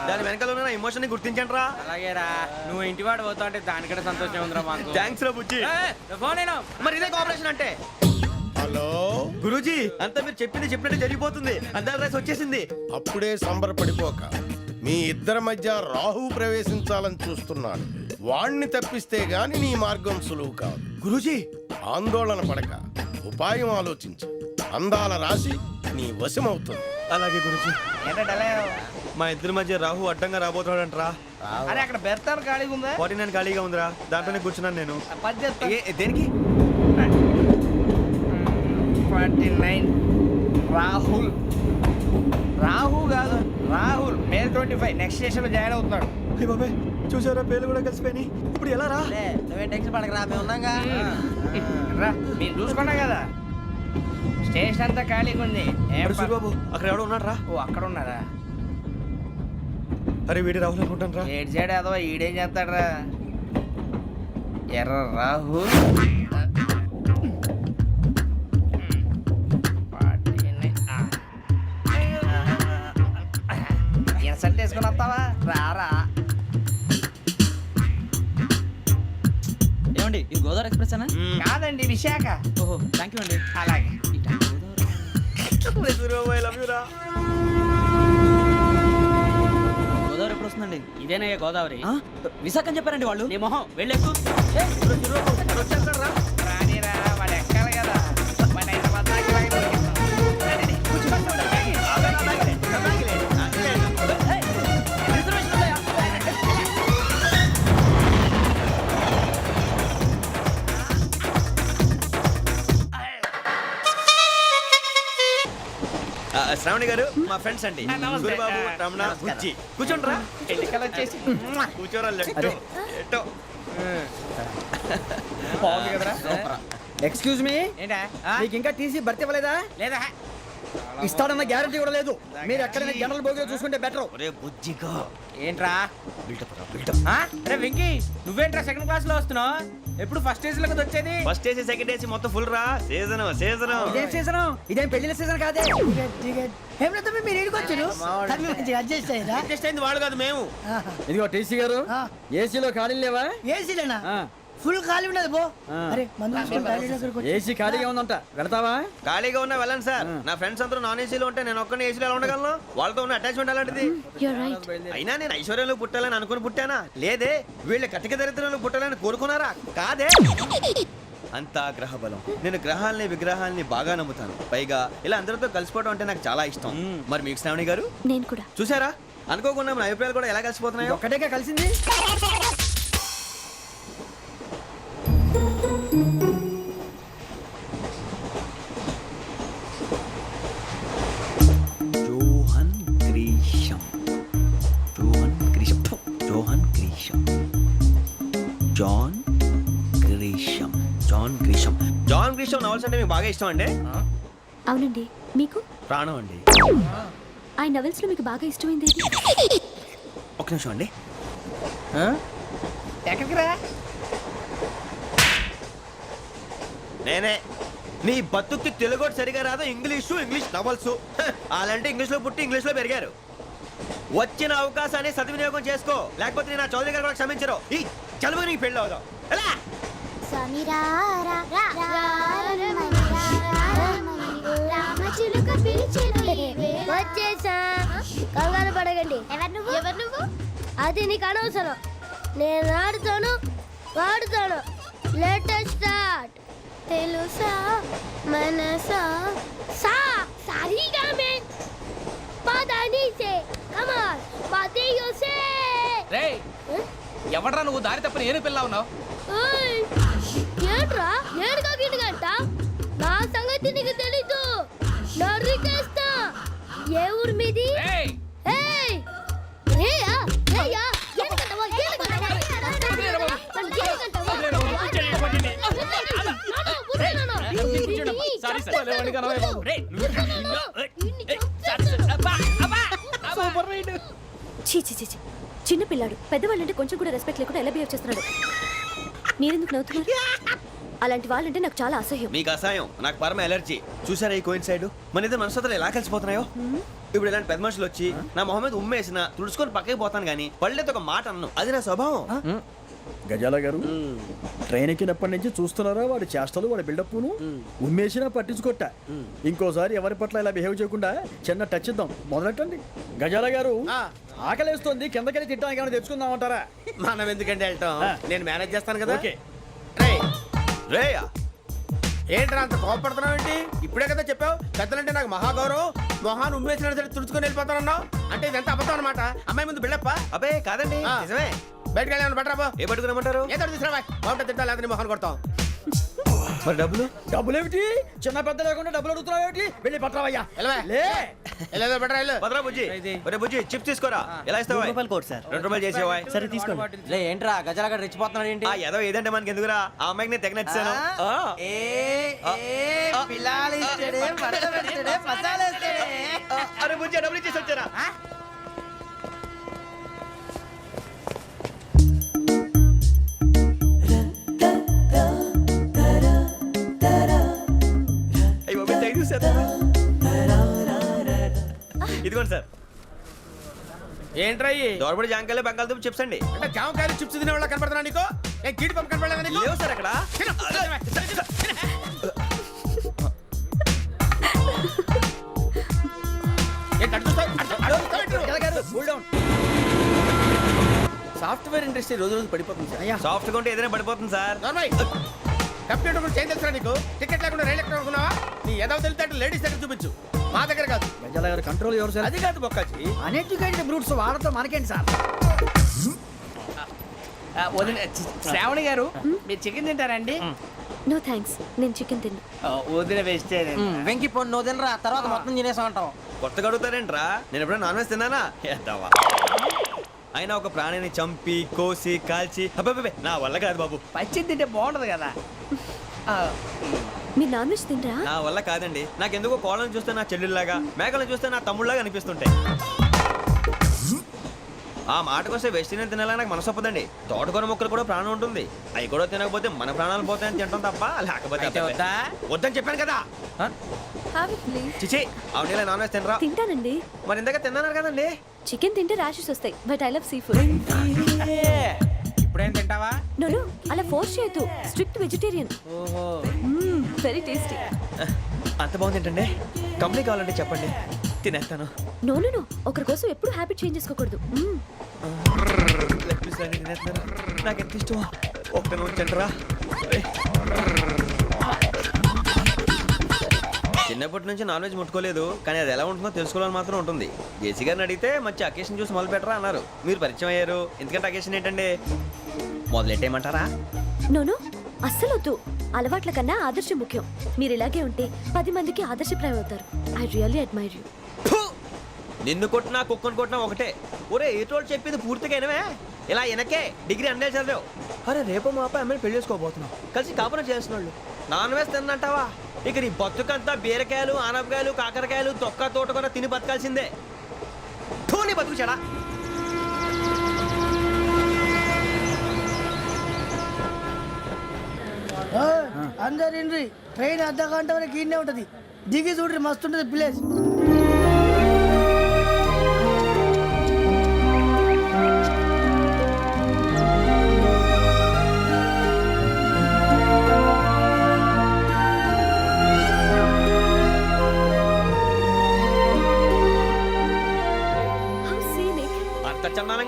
[SPEAKER 3] దాని వెనకాల ఉన్న ఎమోషన్ ని గుర్తించండి రా
[SPEAKER 10] అలాగేరా నువ్వు ఇంటివాడు పోతా అంటే దానికంటే సంతోషం ఉందిరా మాకు.
[SPEAKER 3] థ్యాంక్స్ రా బుజ్జి
[SPEAKER 10] ఫోన్ అయినా
[SPEAKER 3] మరి ఇదే కోఆపరేషన్ అంటే
[SPEAKER 2] హలో,
[SPEAKER 3] గురూజీ అంతా మీరు చెప్పింది చెప్పినట్టు జరిగిపోతుంది అందరి రైస్ వచ్చేసింది
[SPEAKER 2] అప్పుడే సంబరపడిపోక మీ ఇద్దరి మధ్య రాహు ప్రవేశించాలని చూస్తున్నాడు. వాణ్ణి తప్పిస్తే గాని నీ మార్గం సులువు కాదు.
[SPEAKER 3] గురూజీ
[SPEAKER 2] ఆందోళన పడక ఉపాయం ఆలోచించు. అందాల రాశి నీ వశమవుతుంది.
[SPEAKER 3] అలాగే గురూజీ
[SPEAKER 10] ఏంటంటే
[SPEAKER 3] మా ఇద్దరి మధ్య రాహు అడ్డంగా రాబోతున్నాడంటరా
[SPEAKER 10] అరే అక్కడ బెర్తాను ఖాళీగా ఉందా
[SPEAKER 3] 49 ఖాళీగా ఉందిరా దాంట్లోనే కూర్చున్నాను నేను
[SPEAKER 10] పది చెప్తా.
[SPEAKER 3] దేనికి
[SPEAKER 10] 49 రాహుల్ రాహు కాదు రాహుల్ మే 25 నెక్స్ట్ స్టేషన్ లో జాయిన్ అవుతున్నాడు.
[SPEAKER 3] అయ్య బాబాయ్ చూసారా పేర్లు కూడా కలిసిపోయినాయి ఇప్పుడు ఎలా రా
[SPEAKER 4] నువ్వేం టెన్షన్ పడకరా మేము ఉన్నాగా.
[SPEAKER 10] రా మీరు చూసుకున్నా కదా స్టేషన్ అంతా ఖాళీగా ఉంది ఏం
[SPEAKER 3] అరే సూరిబాబు అక్కడ ఎవడో ఉన్నాడు రా
[SPEAKER 10] ఓ అక్కడ ఉన్నారా
[SPEAKER 3] అరే వీడి రాహుల్ అనుకుంటాను రా
[SPEAKER 10] ఏడు సైడ్ అదో ఈడేం చేస్తాడరా ఎర్ర రాహు ఇన్సల్ట్ వేసుకుని వస్తావా రారా
[SPEAKER 4] ఏమండి ఇది గోదావరి ఎక్స్ప్రెస్ అనా?
[SPEAKER 10] కాదండి విశాఖ
[SPEAKER 4] ఓహో థ్యాంక్ యూ అండి.
[SPEAKER 10] అలాగే
[SPEAKER 3] సూరిబాబు ఐ లవ్ యు రా
[SPEAKER 4] గోదావరి ఎప్పుడు వస్తుందండి? ఇదేనయ్య గోదావరి. విశాఖ అని చెప్పారండి వాళ్ళు. నీ మొహం వెళ్ళెక్కు.
[SPEAKER 10] రానిరా వాడు ఎక్కాలి కదా వాడు హైదరాబాద్ దాకా ఇలాగే దొరికిస్తాం. రండి, కూర్చో.
[SPEAKER 3] శ్రావణి గారు మా ఫ్రెండ్స్ అండి
[SPEAKER 10] నమస్తే.
[SPEAKER 3] సూరిబాబు రమణ బుజ్జి కూర్చోండి రా
[SPEAKER 10] ఎన్నికలు వచ్చేసి
[SPEAKER 3] కూర్చోరా లెట్టో ఎట్టో
[SPEAKER 10] బాగుంది కదరా
[SPEAKER 9] ఎక్స్క్యూజ్ మీ,
[SPEAKER 10] ఏంటా
[SPEAKER 9] మీకు ఇంకా టీసీ భర్తీ ఇవ్వలేదా?
[SPEAKER 10] లేదా
[SPEAKER 9] ఇస్తాడన్న గ్యారంటీ కూడా లేదు. మీరు ఎక్కడైనా జనరల్ బోగిలో చూసుకుంటే బెటర్.
[SPEAKER 3] ఒరే బుజ్జిగా
[SPEAKER 10] ఏంట్రా
[SPEAKER 3] బిల్డప్ రా బిల్డప్
[SPEAKER 10] అరే వెంకీ నువ్వేంట్రా సెకండ్ క్లాస్ లో వస్తున్నావు ఎప్పుడు ఫస్ట్ ఏజ్ లో కదా వచ్చేది
[SPEAKER 3] ఫస్ట్ ఏసీ సెకండ్ ఏసీ మొత్తం ఫుల్ రా సీజన్ సీజన్
[SPEAKER 9] ఇదేం సీజన్? ఇదేం పెళ్లిన సీజన్ కాదే.
[SPEAKER 4] ఏమిటో మీరు ఇడికి వచ్చారు మంచిగా అడ్జస్ట్ అయ్యారా?
[SPEAKER 3] అడ్జస్ట్ అయింది వాళ్ళు కాదు మేము
[SPEAKER 9] ఇదిగో టీసీ గారు, ఏసీలో ఖాళీలు లేవా?
[SPEAKER 4] ఏసీలేనా?
[SPEAKER 9] ఆ.
[SPEAKER 4] ఫుల్ ఖాళీ ఉండదు పో.
[SPEAKER 9] ఆ.
[SPEAKER 4] అరే మందు తీసుకొని టాయిలెట్ దగ్గరకు వచ్చి.
[SPEAKER 9] ఏసీ ఖాళీగా ఉందంట, వెళతావా?
[SPEAKER 3] ఖాళీగా ఉన్నా వెళ్ళండి సార్ నా ఫ్రెండ్స్ అందరూ నాన్ ఏసీలో ఉంటే నేను ఒక్కనే ఏసీలో ఎలా ఉండగలను వాళ్ళతో ఉన్న అటాచ్మెంట్ అలాంటిది
[SPEAKER 6] You're right.
[SPEAKER 3] అయినా నేను ఐశ్వర్యంలో పుట్టాలని అనుకుని పుట్టానా లేదే వీళ్ళ కటిక దరిద్రంలో పుట్టాలని కోరుకున్నారా కాదే అంతా గ్రహ బలం నేను గ్రహాలని విగ్రహాలని బాగా నమ్ముతాను పైగా ఇలా అందరితో కలిసిపోవడం అంటే నాకు చాలా ఇష్టం మరి మీకు శ్రావణి గారు
[SPEAKER 6] నేను కూడా.
[SPEAKER 3] చూసారా అనుకోకుండా మన అభిప్రాయాలు కూడా ఎలా కలిసిపోతున్నాయో
[SPEAKER 9] ఒక్కటేగా కలిసింది.
[SPEAKER 3] John Grisham John Grisham John Grisham John Grisham John Grisham John Grisham novels అంటే మీకు బాగా ఇష్టం అండి
[SPEAKER 6] అవునండి. మీకు?
[SPEAKER 3] ప్రాణం అండి
[SPEAKER 6] ఆ నవెల్స్ లో మీకు బాగా ఇష్టమైంది ఏది?
[SPEAKER 3] ఒక నిమిషం అండి
[SPEAKER 10] ఎక్కడికి రా
[SPEAKER 3] నేనే నీ బతుక్కి తెలుగు సరిగా రాదు ఇంగ్లీష్ నవల్స్ అలాంటి ఇంగ్లీష్లో పుట్టి ఇంగ్లీష్లో పెరిగారు వచ్చిన అవకాశాన్ని సద్వినియోగం చేసుకో లేకపోతే నేను నా చౌదరి గారు కూడా క్షమించరు ఈ చదువు నీకు పెళ్ళి అవుదాం ఎలా
[SPEAKER 6] వచ్చేసా కంగారు పడకండి. ఎవరు నువ్వు? అది నీకు అనవసరం. నేను ఆడుతాను, వాడుతాను. Let start. తెలుసా మనసా సా సారీగా మే పదని సే కమాన్ పతియో సే.
[SPEAKER 10] రేయ్ ఎవడ్రా నువ్వు దారి తప్పని ఏను పిల్ల ఉన్నావు?
[SPEAKER 6] ఓయ్ ఏంట్రా ఏడుగా గిడుగంట? నా సంగతి నీకు తెలీదు. నరికేస్తా. ఏ ఊరు మీది?
[SPEAKER 10] రేయ్
[SPEAKER 6] ఏయ్ రేయా రేయా ఏడుగంటవా ఏడుగంటవా
[SPEAKER 10] సారీ సార్ రేయ్ సూపర్ రైడ్.
[SPEAKER 8] చీ చీ చీ చీ. చిన్న పిల్లాడు పెద్దవాళ్ళంటే కొంచెం కూడా రెస్పెక్ట్ లేకుండా ఎలా బిహేవ్ చేస్తున్నాడు. మీరెందుకు నవ్వుతున్నారు? అలాంటి వాళ్ళంటే నాకు చాలా అసహ్యం.
[SPEAKER 3] మీకు అసహాయం, నాకు పరమ ఎలర్జీ. చూసారా ఈ కోయిన్ సైడ్ మన ఇద్దరు మనసుతో ఎలా కలిసిపోతున్నాయో. ఇప్పుడు ఇలాంటి పెద్ద మనుషులు వచ్చి నా మొహం మీద ఉమ్మేసిన తుడుచుకొని పక్కకి పోతాను కానీ పళ్ళేతో ఒక మాట అన్ను. అది నా స్వభావం.
[SPEAKER 9] గజాల గారు ట్రైన్ ఎక్కినప్పటి నుంచి చూస్తున్నారా వాడి చేష్టలు వాడి బిల్డప్ను ఉమ్మేసినా పట్టించుకోట. ఇంకోసారి ఎవరి పట్ల ఇలా బిహేవ్ చేయకుండా చిన్న టచ్ ఇద్దాం. మొదలెట్టండి. గజాల గారు ఆకలేస్తోంది, కిందకెళ్ళి తిట్టడానికి ఏమైనా తెచ్చుకుందామంటారా?
[SPEAKER 3] మనం ఎందుకంటే వెళ్తాం, నేను మేనేజ్ చేస్తాను కదా.
[SPEAKER 9] ఓకే.
[SPEAKER 3] రేయా
[SPEAKER 2] ఏంట్రా అంత కోపడుతున్నావు ఏంటి? ఇప్పుడే కదా చెప్పావు పెద్దలంటే నాకు మహాగౌరవం, మొహాన్ని ఉమ్మేసిన సరే తుడుచుకొని వెళ్ళిపోతానన్నావు. అంటే ఇదంతా అబద్ధం అనమాట. అమ్మాయి ముందు బిల్డప్ప.
[SPEAKER 3] అబ్బే కాదండి, నిజమే.
[SPEAKER 2] బయటకు వెళ్ళాను బట్రాబో.
[SPEAKER 3] ఏ పట్టుకురమ్మంటారు?
[SPEAKER 2] ఏదో తీసుకురా బాగుంటుంది తింటా లేదా మొహాన్ని కొడతాం.
[SPEAKER 3] మరి డబ్బులు?
[SPEAKER 9] డబ్బులేమిటి? చిన్న పెద్ద లేకుండా డబ్బులు అడుగుతున్నావు ఏమిటి? వెళ్ళి పట్టరావయ్యా.
[SPEAKER 2] వెళ్ళవా?
[SPEAKER 9] లే
[SPEAKER 2] వెళ్ళేదో బట్రా వెళ్ళు.
[SPEAKER 3] భద్రా బుజ్జి, ఒరే బుజ్జి చిప్స్ తీసుకోరా. ఎలా ఇస్తావా?
[SPEAKER 5] Court sir.
[SPEAKER 3] 2 రూపాయలు చేసేవా?
[SPEAKER 5] సరే తీసుకోండి.
[SPEAKER 4] లే ఏంట్రా గజాల గడ రెచ్చిపోతున్నాడు ఏంటి?
[SPEAKER 3] ఆ ఏదో ఏదంటే మనకి ఎందుకురా, ఆ అమ్మాయికి నేను తెగ నచ్చాను. అరే బుజ్జి డబ్బులు ఇచ్చేసి వచ్చారా? అయ్యో తెగ చూసారా? ఇదిగోండి సార్.
[SPEAKER 2] ఏంట్రా ఇయి?
[SPEAKER 3] దోరబడి జాంకాయలు బంగాళదుంప చిప్స్ అండి.
[SPEAKER 2] అంటే జామకాయలు చిప్స్ తినే వాళ్ళ కనపడుతున్నా నీకు? ఏ గీడి పంపు కనపడలేదా నీకు?
[SPEAKER 3] లేవు సార్ అక్కడ.
[SPEAKER 2] తిను, తిను. ఏంటి అటు చూస్తావు? అటు చూస్తావు ఏంటి?
[SPEAKER 9] గజాల గారు కూల్ డౌన్.
[SPEAKER 7] సాఫ్ట్వేర్ ఇండస్ట్రీ రోజు రోజు పడిపోతుంది సార్.
[SPEAKER 3] సాఫ్ట్ గా ఉంటే ఏదైనా పడిపోతుంది సార్.
[SPEAKER 2] నార్మల్. కంప్యూటర్ గురించి ఏం తెలుసా నీకు? టికెట్ లేకుండా రైలు ఎక్కడ అనుకున్నావా? నీ ఏదో తెలితే లేడీస్ దగ్గర చూపించు, మా దగ్గర కాదు.
[SPEAKER 9] గజాల గారు కంట్రోల్ ఎవరు సార్?
[SPEAKER 2] అది కాదు బొక్కాచి.
[SPEAKER 9] అన్ఎడ్యుకేటెడ్ బ్రూట్స్ వాడతో మనకేంటి సార్?
[SPEAKER 10] శ్రావణి గారు మీరు చికెన్ తింటారండి?
[SPEAKER 8] నో థ్యాంక్స్, నేను చికెన్ తిన్నా.
[SPEAKER 10] వదిన వేస్తే
[SPEAKER 4] వెంకి పొన్ను నువ్వు తినరా, తర్వాత మొత్తం తినేసా ఉంటాం.
[SPEAKER 3] కొత్తగా అడుగుతారేంట్రా? నేను ఎప్పుడైనా నాన్ వెజ్ తిన్నానా? ఎద్దావా. అయినా ఒక ప్రాణిని చంపి కోసి కాల్చి అబ్బబ్బబ్బే, నా వల్ల కాదు బాబు.
[SPEAKER 10] పచ్చి తింటే బాగుంటది కదా.
[SPEAKER 8] మీరు నాన్ వెజ్ తినరా?
[SPEAKER 3] నా వల్ల కాదండి. నాకెందుకో కోళ్ళని చూస్తే నా చెల్లెల్లాగా, మేకలను చూస్తే నా తమ్ముళ్ళలాగా అనిపిస్తుంటాయి. ఆ మాటకొస్తే వెస్టిరియన్ తినాలని నాకు మనసు ఒప్పదండి. తోటకూర మొక్కలు కూడా ప్రాణం ఉంటుంది. అవి కూడా తినకపోతే మన ప్రాణాలు పోతాయని తింటాం తప్ప లేకపోతే
[SPEAKER 10] వద్దా?
[SPEAKER 3] వద్దని చెప్పాను కదా.
[SPEAKER 8] Have it please.
[SPEAKER 3] చిచి అవునీ నాన్ వెజ్ తినరా?
[SPEAKER 8] తింటానండి.
[SPEAKER 3] మరి ఇందాక తిన్నాను కదండి.
[SPEAKER 8] చికెన్ తింటే ర్యాషెస్ వస్తాయి, but I love sea food.
[SPEAKER 10] ఇప్పుడేం తింటావా?
[SPEAKER 8] నో అలా ఫోర్స్ చేయొద్దు. Strict vegetarian. Very tasty.
[SPEAKER 3] అంత బాగుంది ఏంటండి? కంపెనీ కావాలంటే చెప్పండి, తినేస్తాను.
[SPEAKER 8] నో ఒకరి కోసం ఎప్పుడు హ్యాబిట్ చేంజ్ చేసుకోకూడదు.
[SPEAKER 3] లెగ్ పీస్ అన్ని తినేస్తున్నాను. నాకు ఎంత ఇష్టం. ఒక్క నూనె తింటరా. చిన్నప్పటి నుంచి నాన్ వెజ్ ముట్టుకోలేదు, కానీ అది ఎలా ఉంటుందో తెలుసుకోవాలని మాత్రం ఉంటుంది. జేసీ గారిని అడిగితే మంచి అకేషన్ చూసి మొదలు పెట్టరా అన్నారు. మీరు పరిచయం అయ్యారు, ఎందుకంటే అకేషన్ ఏంటండి? మొదలెట్టేయమంటారా?
[SPEAKER 8] నో అస్సలు వద్దు. అలవాట్ల కన్నా ఆదర్శం ముఖ్యం. మీరు ఇలాగే ఉంటే 10 మందికి ఆదర్శప్రాయం అవుతారు. I really admire you.
[SPEAKER 3] నిన్ను కొట్టినా కుక్కను కొట్టినా ఒకటే. ఒరే ఏటోళ్ళు చెప్పింది పూర్తిగా వినవే. ఇలా వెనకే డిగ్రీ అన్నే చదివావు. అరే రేపు మా అబ్బాయి అమ్మాయిని పెళ్లి చేసుకోబోతున్నావు, కలిసి కాపురం చేసిన వాళ్ళు నాన్ వెజ్ తిన్నంటావా? ఇక నీ బతుకంతా బీరకాయలు ఆనపకాయలు కాకరకాయలు తొక్క తోట కూడా తిని బతకాల్సిందే. నీ బతుకు చెడా.
[SPEAKER 4] అందరు ట్రైన్ అర్ధ గంట వరకు ఇన్నే ఉంటది. దిగి చూడ్రి మస్తు ఉంటది ప్లేస్.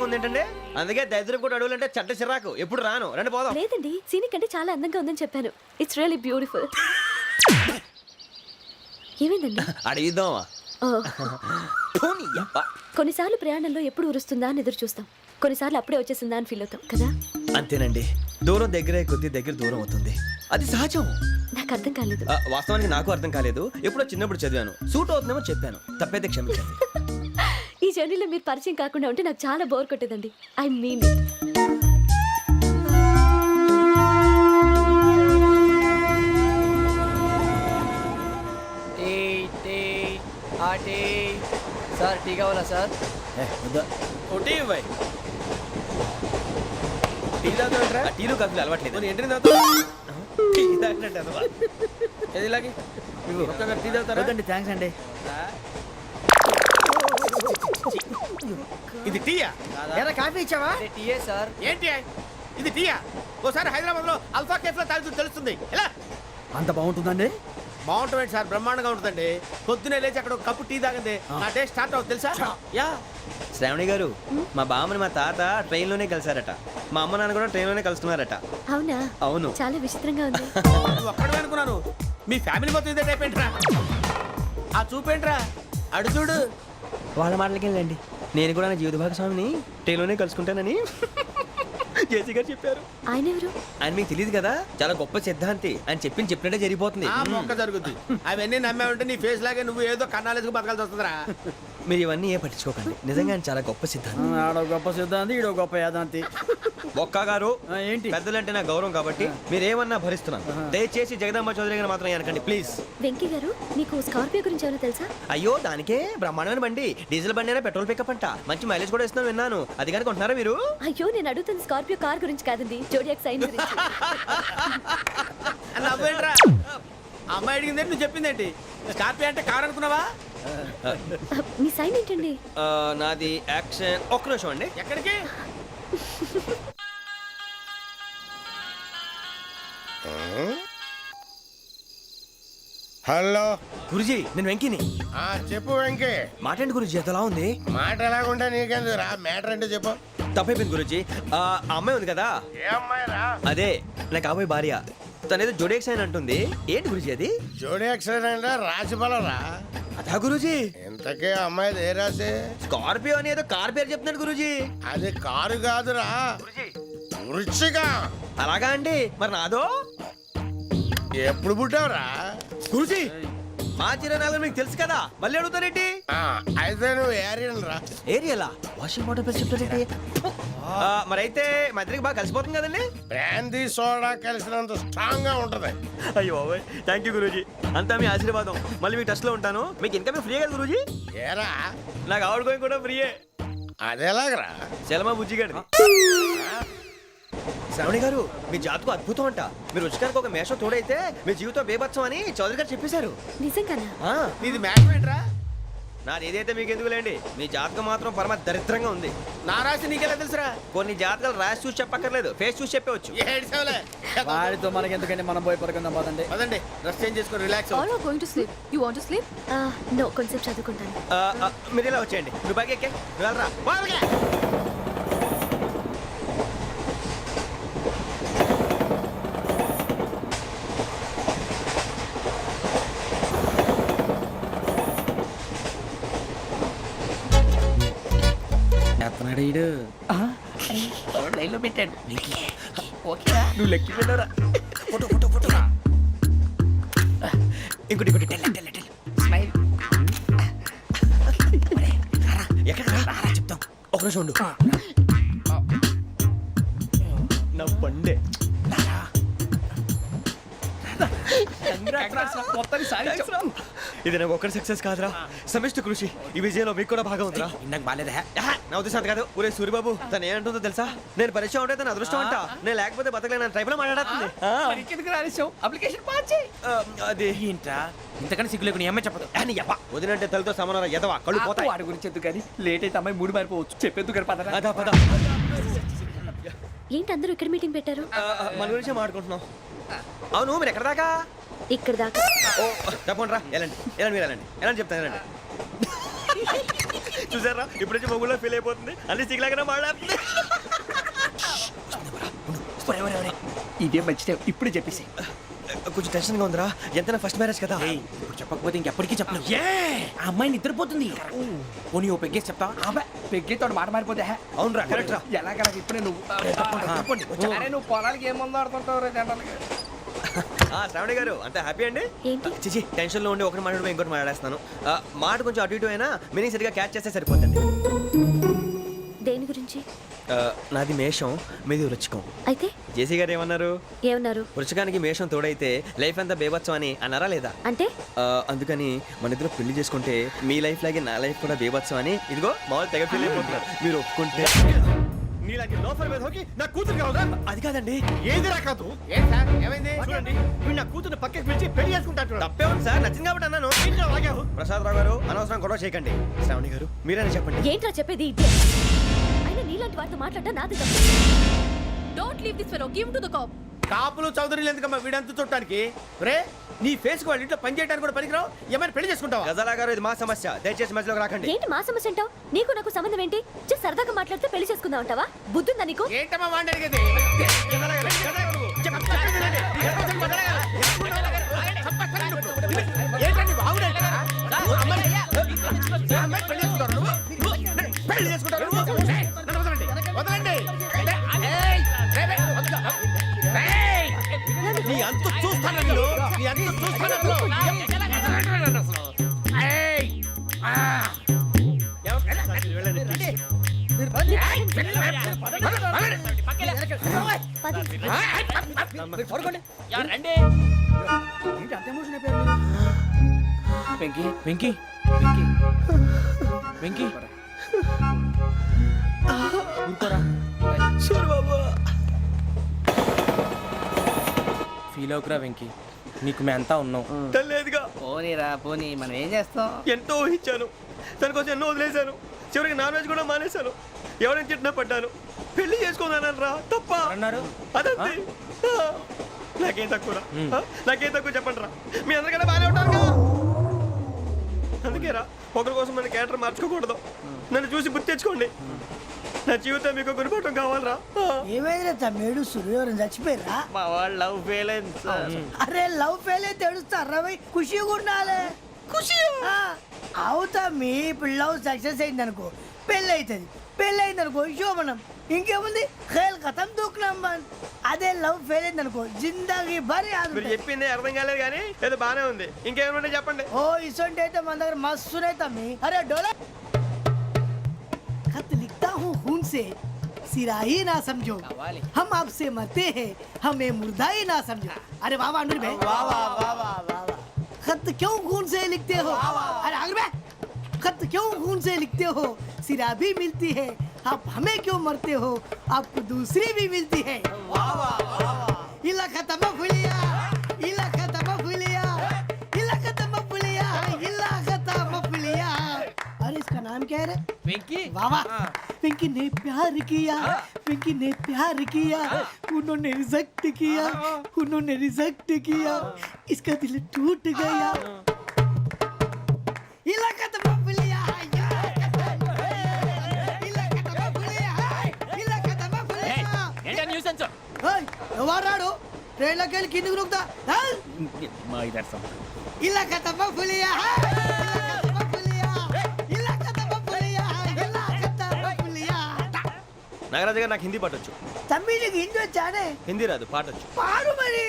[SPEAKER 3] దరిద్రంగా ఉంది ఏంటంటే అందుకే దరిద్రం కూడా అడవులంటే చెడ్డ చిరాకు ఎప్పుడు రాను రండి పోదాం.
[SPEAKER 8] లేదండి సీనిక్ అంటే చాలా అందంగా ఉందని చెప్పాను. It's really beautiful. ఏమైందండి?
[SPEAKER 3] అడిగిద్దామా?
[SPEAKER 8] ఓ, కొన్నిసార్లు ప్రయాణంలో ఎప్పుడు ఉరుస్తుందా అని ఎదురు చూస్తాం, కొన్నిసార్లు అప్పుడే వచ్చేసిందా అని ఫీల్ అవుతాం కదా.
[SPEAKER 3] అంతేనండి, దూరం దగ్గరే కొద్ది దగ్గర దూరం అవుతుంది, అది సహజం.
[SPEAKER 8] నాకు అర్థం కాలేదు.
[SPEAKER 3] వాస్తవానికి నాకు అర్థం కాలేదు, ఎప్పుడో చిన్నప్పుడు చదివాను, సూట్ అవుతుందేమో చెప్పాను, తప్పైతే క్షమించండి.
[SPEAKER 8] ఈ జర్నీలో మీరు పరిచయం కాకుండా ఉంటే నాకు చాలా బోర్ కొట్టేదండి. ఐ మీన్
[SPEAKER 4] సార్ టీ కావాలా సార్?
[SPEAKER 7] ఒకటి ఇవ్వాయి. టీ తాగుతావుట్రా?
[SPEAKER 3] టీలు కాఫీలు అలవాట్లేదు.
[SPEAKER 7] ఏంటి తాగుతావు? టీ తాగినట్టు అదవా? ఏది ఇలాగే ఒక్కగారు టీ తాగుతారా?
[SPEAKER 4] థ్యాంక్స్ అండి.
[SPEAKER 7] ఇది టీయా?
[SPEAKER 4] ఎరా కాఫీ ఇచ్చావా? టీయే సార్.
[SPEAKER 7] ఏంటి ఇది టీయా? ఓసారి హైదరాబాద్ లో అల్ఫా కేఫ్ లో తాగుతూ తెలుస్తుంది. ఎలా
[SPEAKER 9] అంత బాగుంటుందండి?
[SPEAKER 7] బాగుంటుంది సార్, బ్రహ్మాండంగా ఉంటుందండి. పొద్దునే లేచి అక్కడ ఒక కప్పు టీ తాగింది నా డే స్టార్ట్ అవుతుంది తెలుసా? యా.
[SPEAKER 3] శ్రావణి గారు, మా బామ్మని మా తాత ట్రైన్ లోనే కలిసారట, మా అమ్మ నాన్న కూడా ట్రైన్ లోనే కలుస్తున్నారట.
[SPEAKER 8] అవునా?
[SPEAKER 3] అవును.
[SPEAKER 8] చాలా విచిత్రంగా ఉంది.
[SPEAKER 7] నువ్వు ఒక్కడే అనుకున్నాను, మీ ఫ్యామిలీ మొత్తం ఇదే టైప్ ఏంట్రా? ఆ చూపేంట్రా అడు చూడు.
[SPEAKER 3] వాళ్ళ మాటలకి వెళ్ళండి, నేను కూడా నా జీవిత భాగస్వామిని ట్రైన్ లోనే కలుసుకుంటానని జేసీ గారు చెప్పారు.
[SPEAKER 8] ఆయన ఎవరు?
[SPEAKER 3] ఆయన మీకు తెలియదు కదా, చాలా గొప్ప సిద్ధాంతి అని చెప్పినట్టే జరిగిపోతుంది.
[SPEAKER 7] ఆ మొక్క జరుగుద్ది. అవన్నీ నమ్మే ఉంటే నీ ఫేస్ లాగే నువ్వు ఏదో కన్నాలేసుకు బతకాల్సి వస్తుందిరా.
[SPEAKER 3] మీరు ఇవన్నీ ఏ పట్టించుకోకండి, నిజంగా ఆయన చాలా గొప్ప సిద్ధాంతి.
[SPEAKER 9] ఆడో గొప్ప సిద్ధాంతి, ఈడో గొప్ప యాదాంతి.
[SPEAKER 3] ఒక్క గారు
[SPEAKER 9] ఏంటి?
[SPEAKER 3] పెద్దలంటే నా గౌరవం కాబట్టి మీరేమన్నా భరిస్తున్నాను, దయచేసి జగదాంబ చౌదరి గారు మాత్రం అనకండి ప్లీజ్.
[SPEAKER 8] వెంకీ గారు, మీకు స్కార్పియో గురించి ఏమైనా తెలుసా?
[SPEAKER 3] అయ్యో దానికే బ్రహ్మాండమైన బండి, డీజిల్ బండి అయినా పెట్రోల్ పికప్ అంట, మంచి మైలేజ్ కూడా ఇస్తున్నాను విన్నాను. అది కానీ కొంటున్నారా మీరు?
[SPEAKER 8] అయ్యో నేను అడుగుతుంది స్కార్పియో కార్ గురించి కాదండి, జోడియాక్ సైన్ గురించి.
[SPEAKER 7] నవ్వేంట్రా? అమ్మాయి అడిగిందేంటి, నువ్వు చెప్పిందేంటి? స్కార్పియో అంటే కార్ అనుకున్నావా?
[SPEAKER 8] మీ సైన్ ఏంటండి?
[SPEAKER 3] నాది యాక్షన్. ఒక్క నిమిషం అండి.
[SPEAKER 7] ఎక్కడికి?
[SPEAKER 2] హలో
[SPEAKER 3] గురుజీ, నేను వెంకిని.
[SPEAKER 2] చెప్పు వెంకీ.
[SPEAKER 3] మాట్లాడండి గురుజీ, ఎంతలా ఉంది?
[SPEAKER 2] మాట ఎలాగుంటా నీకెందుకు రా, మ్యాటర్ అంటే చెప్పు.
[SPEAKER 3] తప్పైపోయింది గురుజీ. ఆ అమ్మాయి ఉంది కదా,
[SPEAKER 2] ఏ అమ్మాయి రా?
[SPEAKER 3] అదే నా కాబోయే భార్య, తనేదో జోడేక్స్ అని అంటుంది. ఏంటి గురుజీ అది?
[SPEAKER 2] జోడి యాక్సిడెంట్ రాసి రా.
[SPEAKER 3] అదా గురుజీ?
[SPEAKER 2] ఇంతకే అమ్మాయి ఏ రాసి?
[SPEAKER 3] స్కార్పియో అని ఏదో కార్ పేరు చెప్తున్నాడు గురుజీ.
[SPEAKER 2] అది కారు కాదురా, వృచ్చిక.
[SPEAKER 3] అలాగా అండి, మరి నాదో?
[SPEAKER 2] ఎప్పుడు పుట్టావురా?
[SPEAKER 3] గురుజీ మా చిరనాలు మీకు తెలుసు కదా, మళ్ళీ అడుగుతారేంటి?
[SPEAKER 2] అయితే నువ్వు ఏరియన్ రా.
[SPEAKER 3] ఏరియలా? వాషింగ్ వాటర్ పేరు చెప్తారేంటి? మరైతే మా ఇద్దరికి బాగా కలిసిపోతుంది కదండి.
[SPEAKER 2] బ్రాందీ సోడా కలిసినంత స్ట్రాంగ్ గా ఉంటది.
[SPEAKER 3] అయ్యో థ్యాంక్ యూ గురూజీ, అంతా మీ ఆశీర్వాదం. మళ్ళీ మీకు టచ్ లో ఉంటాను. మీకు ఇన్కమ్ ఫ్రీ కదా గురూజీ?
[SPEAKER 2] ఏరా,
[SPEAKER 3] నాకు ఆవిడ గోయింగ్ కూడా ఫ్రీయే.
[SPEAKER 2] అదేలాగరా?
[SPEAKER 3] చలమా బుజ్జి గారిది. శ్రావణి గారు, మీ జాతకు అద్భుతం అంట. మీరు రుచికారికి ఒక మేషం తోడైతే మీ జీవితం బేబత్సం అని చౌదరి గారు చెప్పేశారు.
[SPEAKER 8] నిజంగానా?
[SPEAKER 7] నీది మ్యాచ్ ఏంట్రా?
[SPEAKER 3] నాది ఏదైతే మీకు ఎందుకులేండి, మీ జాతకం మాత్రం పరమ దరిద్రంగా ఉంది.
[SPEAKER 7] నా రాసి నీకెలా తెలుసురా?
[SPEAKER 3] కొన్ని జాతకాలు రాసి చూసి చెప్పక్కర్లేదు, ఫేస్ చూసి చెప్పవచ్చు.
[SPEAKER 7] ఏడ్చావులే.
[SPEAKER 9] వాడితో మనకి ఎందుకంటే మనం పోయి పడుకుందాం పదండి.
[SPEAKER 7] పదండి, డ్రెస్ చేంజ్ చేసుకొని relax.
[SPEAKER 8] All are going to sleep. You want to sleep? No, కొంచెం చదువుకుంటాను.
[SPEAKER 3] మీరు ఇలా వచ్చేయండి, నువ్వు బాగా ఎక్కే వెళ్ళరా.
[SPEAKER 4] లైన్లో పెట్టాడు. ఓకేరా?
[SPEAKER 3] నువ్వు లెక్కి వెళ్ళరా. Photo photo photo. ఇంకోటి ఇంకోటి టెల్ టెల్ టెల్.
[SPEAKER 4] స్మైల్.
[SPEAKER 3] ఎక్కడ రారా చెప్తాం. ఒక నిమిషం ఉండు. నా బండే. ఇది నాకు ఒక్కరి సక్సెస్ కాదురా, సమిష్టి కృషి. ఈ విజయంలో మీకు కూడా భాగం ఉందిరా.
[SPEAKER 7] నాకు బాగాలేదా?
[SPEAKER 3] నా ఉద్దేశం అంత కాదు. ఊరే సూరిబాబు, తను ఏమంటుందో తెలుసా? నేను పరిచయం ఉంటే తన అదృష్టం అంట, నేను లేకపోతే బతకలేను టైప్ లో మాట్లాడుతుంది.
[SPEAKER 4] ఎందుకు రాలేసావు? అప్లికేషన్ పాస్ చేయి.
[SPEAKER 3] అది
[SPEAKER 7] ఏంట్రా ఇంతకన్నా సిగ్గు లేకుండా ఏమై చెప్పదు.
[SPEAKER 3] వదినంటే తలతో సమానం ఎదవా, కళ్ళు పోతాయి.
[SPEAKER 4] వాడి గురించి ఎందుకు కానీ లేట్ అయితే అమ్మాయి మూడు మారిపోవచ్చు. చెప్పేందుకు కానీ పదరా.
[SPEAKER 3] అదా పద.
[SPEAKER 8] ఏంటి అందరూ ఇక్కడ మీటింగ్ పెట్టారు?
[SPEAKER 3] మన గురించి మాట్లాడుకుంటున్నాం. అవును, మీరు ఎక్కడ దాకా?
[SPEAKER 8] ఇక్కడ దాకా.
[SPEAKER 3] ఓ తప్పకుండా రా, వెళ్ళండి వెళ్ళండి, మీరు వెళ్ళండి, వెళ్ళండి చెప్తాను, వెళ్ళండి. చూసారా ఇప్పుడు వచ్చి మొగుల్లో ఫీల్ అయిపోతుంది అన్ని సిగ్లాగానే మాట్లాడుతుంది.
[SPEAKER 4] ఇదే మంచి టైం ఇప్పుడు చెప్పేసి.
[SPEAKER 3] కొంచెం టెన్షన్గా ఉందిరా, ఎంతైనా ఫస్ట్ మ్యారేజ్ కదా.
[SPEAKER 4] ఇప్పుడు చెప్పకపోతే ఇంకెప్పటికీ చెప్పలేవు. ఆ అమ్మాయి నిద్రపోతుంది. పోనీ ఓ పెగ్గేసి చెప్తావా? అబ్బా పెగ్గేతో మాట మారిపోతే
[SPEAKER 3] అవునరా, కరెక్ట్ రా.
[SPEAKER 4] ఎలాగలా ఇప్పుడే నువ్వు అరే నువ్వు పొలాలకి ఏం ముందు ఆడుతుంటావు రే జనరల్గా.
[SPEAKER 3] శ్రావణి గారు అంత హ్యాపీ అండి?
[SPEAKER 8] ఏంటి?
[SPEAKER 3] చిచి టెన్షన్ లో ఉండి ఒకటి మాట్లాడుతూ ఇంకోటి మాట్లాడేస్తున్నాను. మాట కొంచెం అటు ఇటు అయినా మీనింగ్ సరిగా క్యాచ్ చేస్తే సరిపోతుంది.
[SPEAKER 8] దేని గురించి?
[SPEAKER 3] నాది మేషం, మీది వృచ్చికం.
[SPEAKER 8] అయితే
[SPEAKER 3] జేసీ గారు ఏమన్నారు?
[SPEAKER 8] ఏమన్నారు?
[SPEAKER 3] వృచ్చికానికి మేషం తోడైతే లైఫ్ అంతా బేబత్సం అని అన్నారా లేదా?
[SPEAKER 8] అంటే
[SPEAKER 3] అందుకని మన ఇద్దరు పెళ్లి చేసుకుంటే మీ లైఫ్ లాగే నా లైఫ్ కూడా బేబత్సం అని ఇదిగో మామూలు తెగ పెళ్లి అయిపోతున్నారు. మీరు ఒప్పుకుంటే
[SPEAKER 5] నీలాంటి లోఫర్ మీద హోకి నా కూతురు కావదా?
[SPEAKER 3] అది కాదండి.
[SPEAKER 5] ఏది రాకాదు.
[SPEAKER 10] ఏం సార్ ఏమైంది?
[SPEAKER 5] చూడండి వీడు నా కూతురు పక్కకి పిలిచి పెళ్లి చేసుకుంటాడు.
[SPEAKER 3] తప్పే ఉంది సార్, నచ్చింది కాబట్టి అన్నాను.
[SPEAKER 5] ఆగావు.
[SPEAKER 3] ప్రసాద్ రావు గారు అనవసరం గొడవ చేయకండి. శ్రావణి గారు మీరైనా చెప్పండి.
[SPEAKER 8] ఏంట్రా చెప్పేది? ఇదే అయినా నీలాంటి వారితో మాట్లాడటం నాది తప్పు. Don't leave this fellow, give to the cop.
[SPEAKER 5] కాపులు చౌదరులు ఎందుకమ్మా వీడంతా చూడటానికి? రే నీ ఫేస్ వాళ్ళ ఇంట్లో పని చేయడానికి కూడా పనికిరావు. ఏమైనా పెళ్లి చేసుకుంటావా?
[SPEAKER 3] గజాలా గారు ఇది మా సమస్య, దయచేసి మధ్యలోకి రాకండి.
[SPEAKER 8] ఏంటి మా సమస్య అంటావు? నీకు నాకు సంబంధం ఏంటి? జస్ట్ సరదాగా మాట్లాడితే పెళ్లి చేసుకుందాం అంటావా? బుద్ధుందా నీకు?
[SPEAKER 10] ఏంటమ్మా వాడిని అడిగేది?
[SPEAKER 5] ఏంటండి బాగుండే పెళ్లి చేసుకుంటారు.
[SPEAKER 10] వదలండి.
[SPEAKER 5] నీ అంత చూస్తాను నీ అంత చూస్తాను.
[SPEAKER 4] వెంకీ వెంకీ వెంకీ వెంకీ ఊరుకోరా. ఫీల్ అవుకురా వెంకీ, నీకు మేమంతా ఉన్నాం.
[SPEAKER 3] లేదుగా.
[SPEAKER 4] పోనీరా పోనీ, మనం ఏం చేస్తాం?
[SPEAKER 3] ఎంతో ఊహించాను, తన కోసం ఎన్నో వదిలేశాను. చివరికి నాన్ వెజ్ కూడా మానేశాను. ఎవరైనా తిట్టినా పడ్డాను. పెళ్లి చేసుకున్నాను రా, తప్ప
[SPEAKER 4] అన్నారు.
[SPEAKER 3] అదంతే. నాకేం తక్కువ నాకేం తక్కువ చెప్పండి రా. మీ అందరికన్నా బాగానే ఉంటారు కదా. అందుకే రా, ఒకరి కోసం మన క్యారెక్టర్ మార్చుకోకూడదు. నన్ను చూసి గుర్తు తెచ్చుకోండి. నా జీవితం మీకు గురిపటం కావాలరా.
[SPEAKER 4] ఏమైనా తమ్మేడు సురవరం చచ్చిపోయిరా?
[SPEAKER 3] మా వాళ్ళు లవ్ ఫెయిల్ అయింది సార్.
[SPEAKER 4] అరే లవ్ ఫెయిల్ అయితే ఏడుస్తారా? ఖుషిగా ఉండాలి. ఖుషి అవుతా. మీ ఇప్పుడు లవ్ సక్సెస్ అయింది అనుకో పెళ్ళి అవుతుంది. పెళ్ళి అయింది అనుకో శోభనం. ఇంకేముంది ఖేల్ కథం దూకునాం బాన్. అదే లవ్ ఫెయిల్ అయింది అనుకో జిందాగీ భారీ.
[SPEAKER 3] మీరు చెప్పింది అర్థం కాలేదు కానీ ఏదో బాగానే ఉంది. ఇంకేమైనా చెప్పండి.
[SPEAKER 4] ఓ ఇసొంటి అయితే మన దగ్గర మస్తునే తమ్మి. అరే డోలా खत लिखता हूँ खून से, सिरा ही ना समझो, हम आपसे मरते हैं, हमें मुर्दा ही ना समझो. अरे वाह वाह अनुर भाई, वाह वाह वाह वाह वाह. खत क्यों खून से लिखते हो? अरे अनुर भाई, खत क्यों खून से लिखते हो? सिरा भी मिलती है, आप हमें क्यों मरते हो? आपको दूसरी भी मिलती है. वाह वाह वाह. इला खत्म फुलिया, इला खत्म फुलिया, इला खत्म फुलिया, इला खत्म फुलिया. अरे इसका नाम क्या है रे?
[SPEAKER 10] వెంకీ
[SPEAKER 4] वाह पिंकी ने प्यार किया, पिंकी ने प्यार किया, उन्होंने रिजेक्ट किया, उन्होंने रिजेक्ट किया, इसका दिल टूट गया. इलाका तो बबलिया, इलाका तो बबलिया, इलाका तो बबलिया.
[SPEAKER 10] ఏంటా న్యూసెన్స్?
[SPEAKER 4] ओए ఎవరాడు ట్రైన్ లోకి వెళ్ళి కిందికి రుకుతా.
[SPEAKER 10] మా ఇదర్సం
[SPEAKER 4] ఇలాకా तो बबलिया, इलाका तो बबलिया, इलाका तो बबलिया, इलाका तो बबलिया.
[SPEAKER 3] నాగరాజు గారు నాకు హిందీ పాటొచ్చు.
[SPEAKER 4] తమ్మి నీకు హిందీ వచ్చానే?
[SPEAKER 3] హిందీ రాదు, పాటొచ్చు.
[SPEAKER 4] పాడు మరి.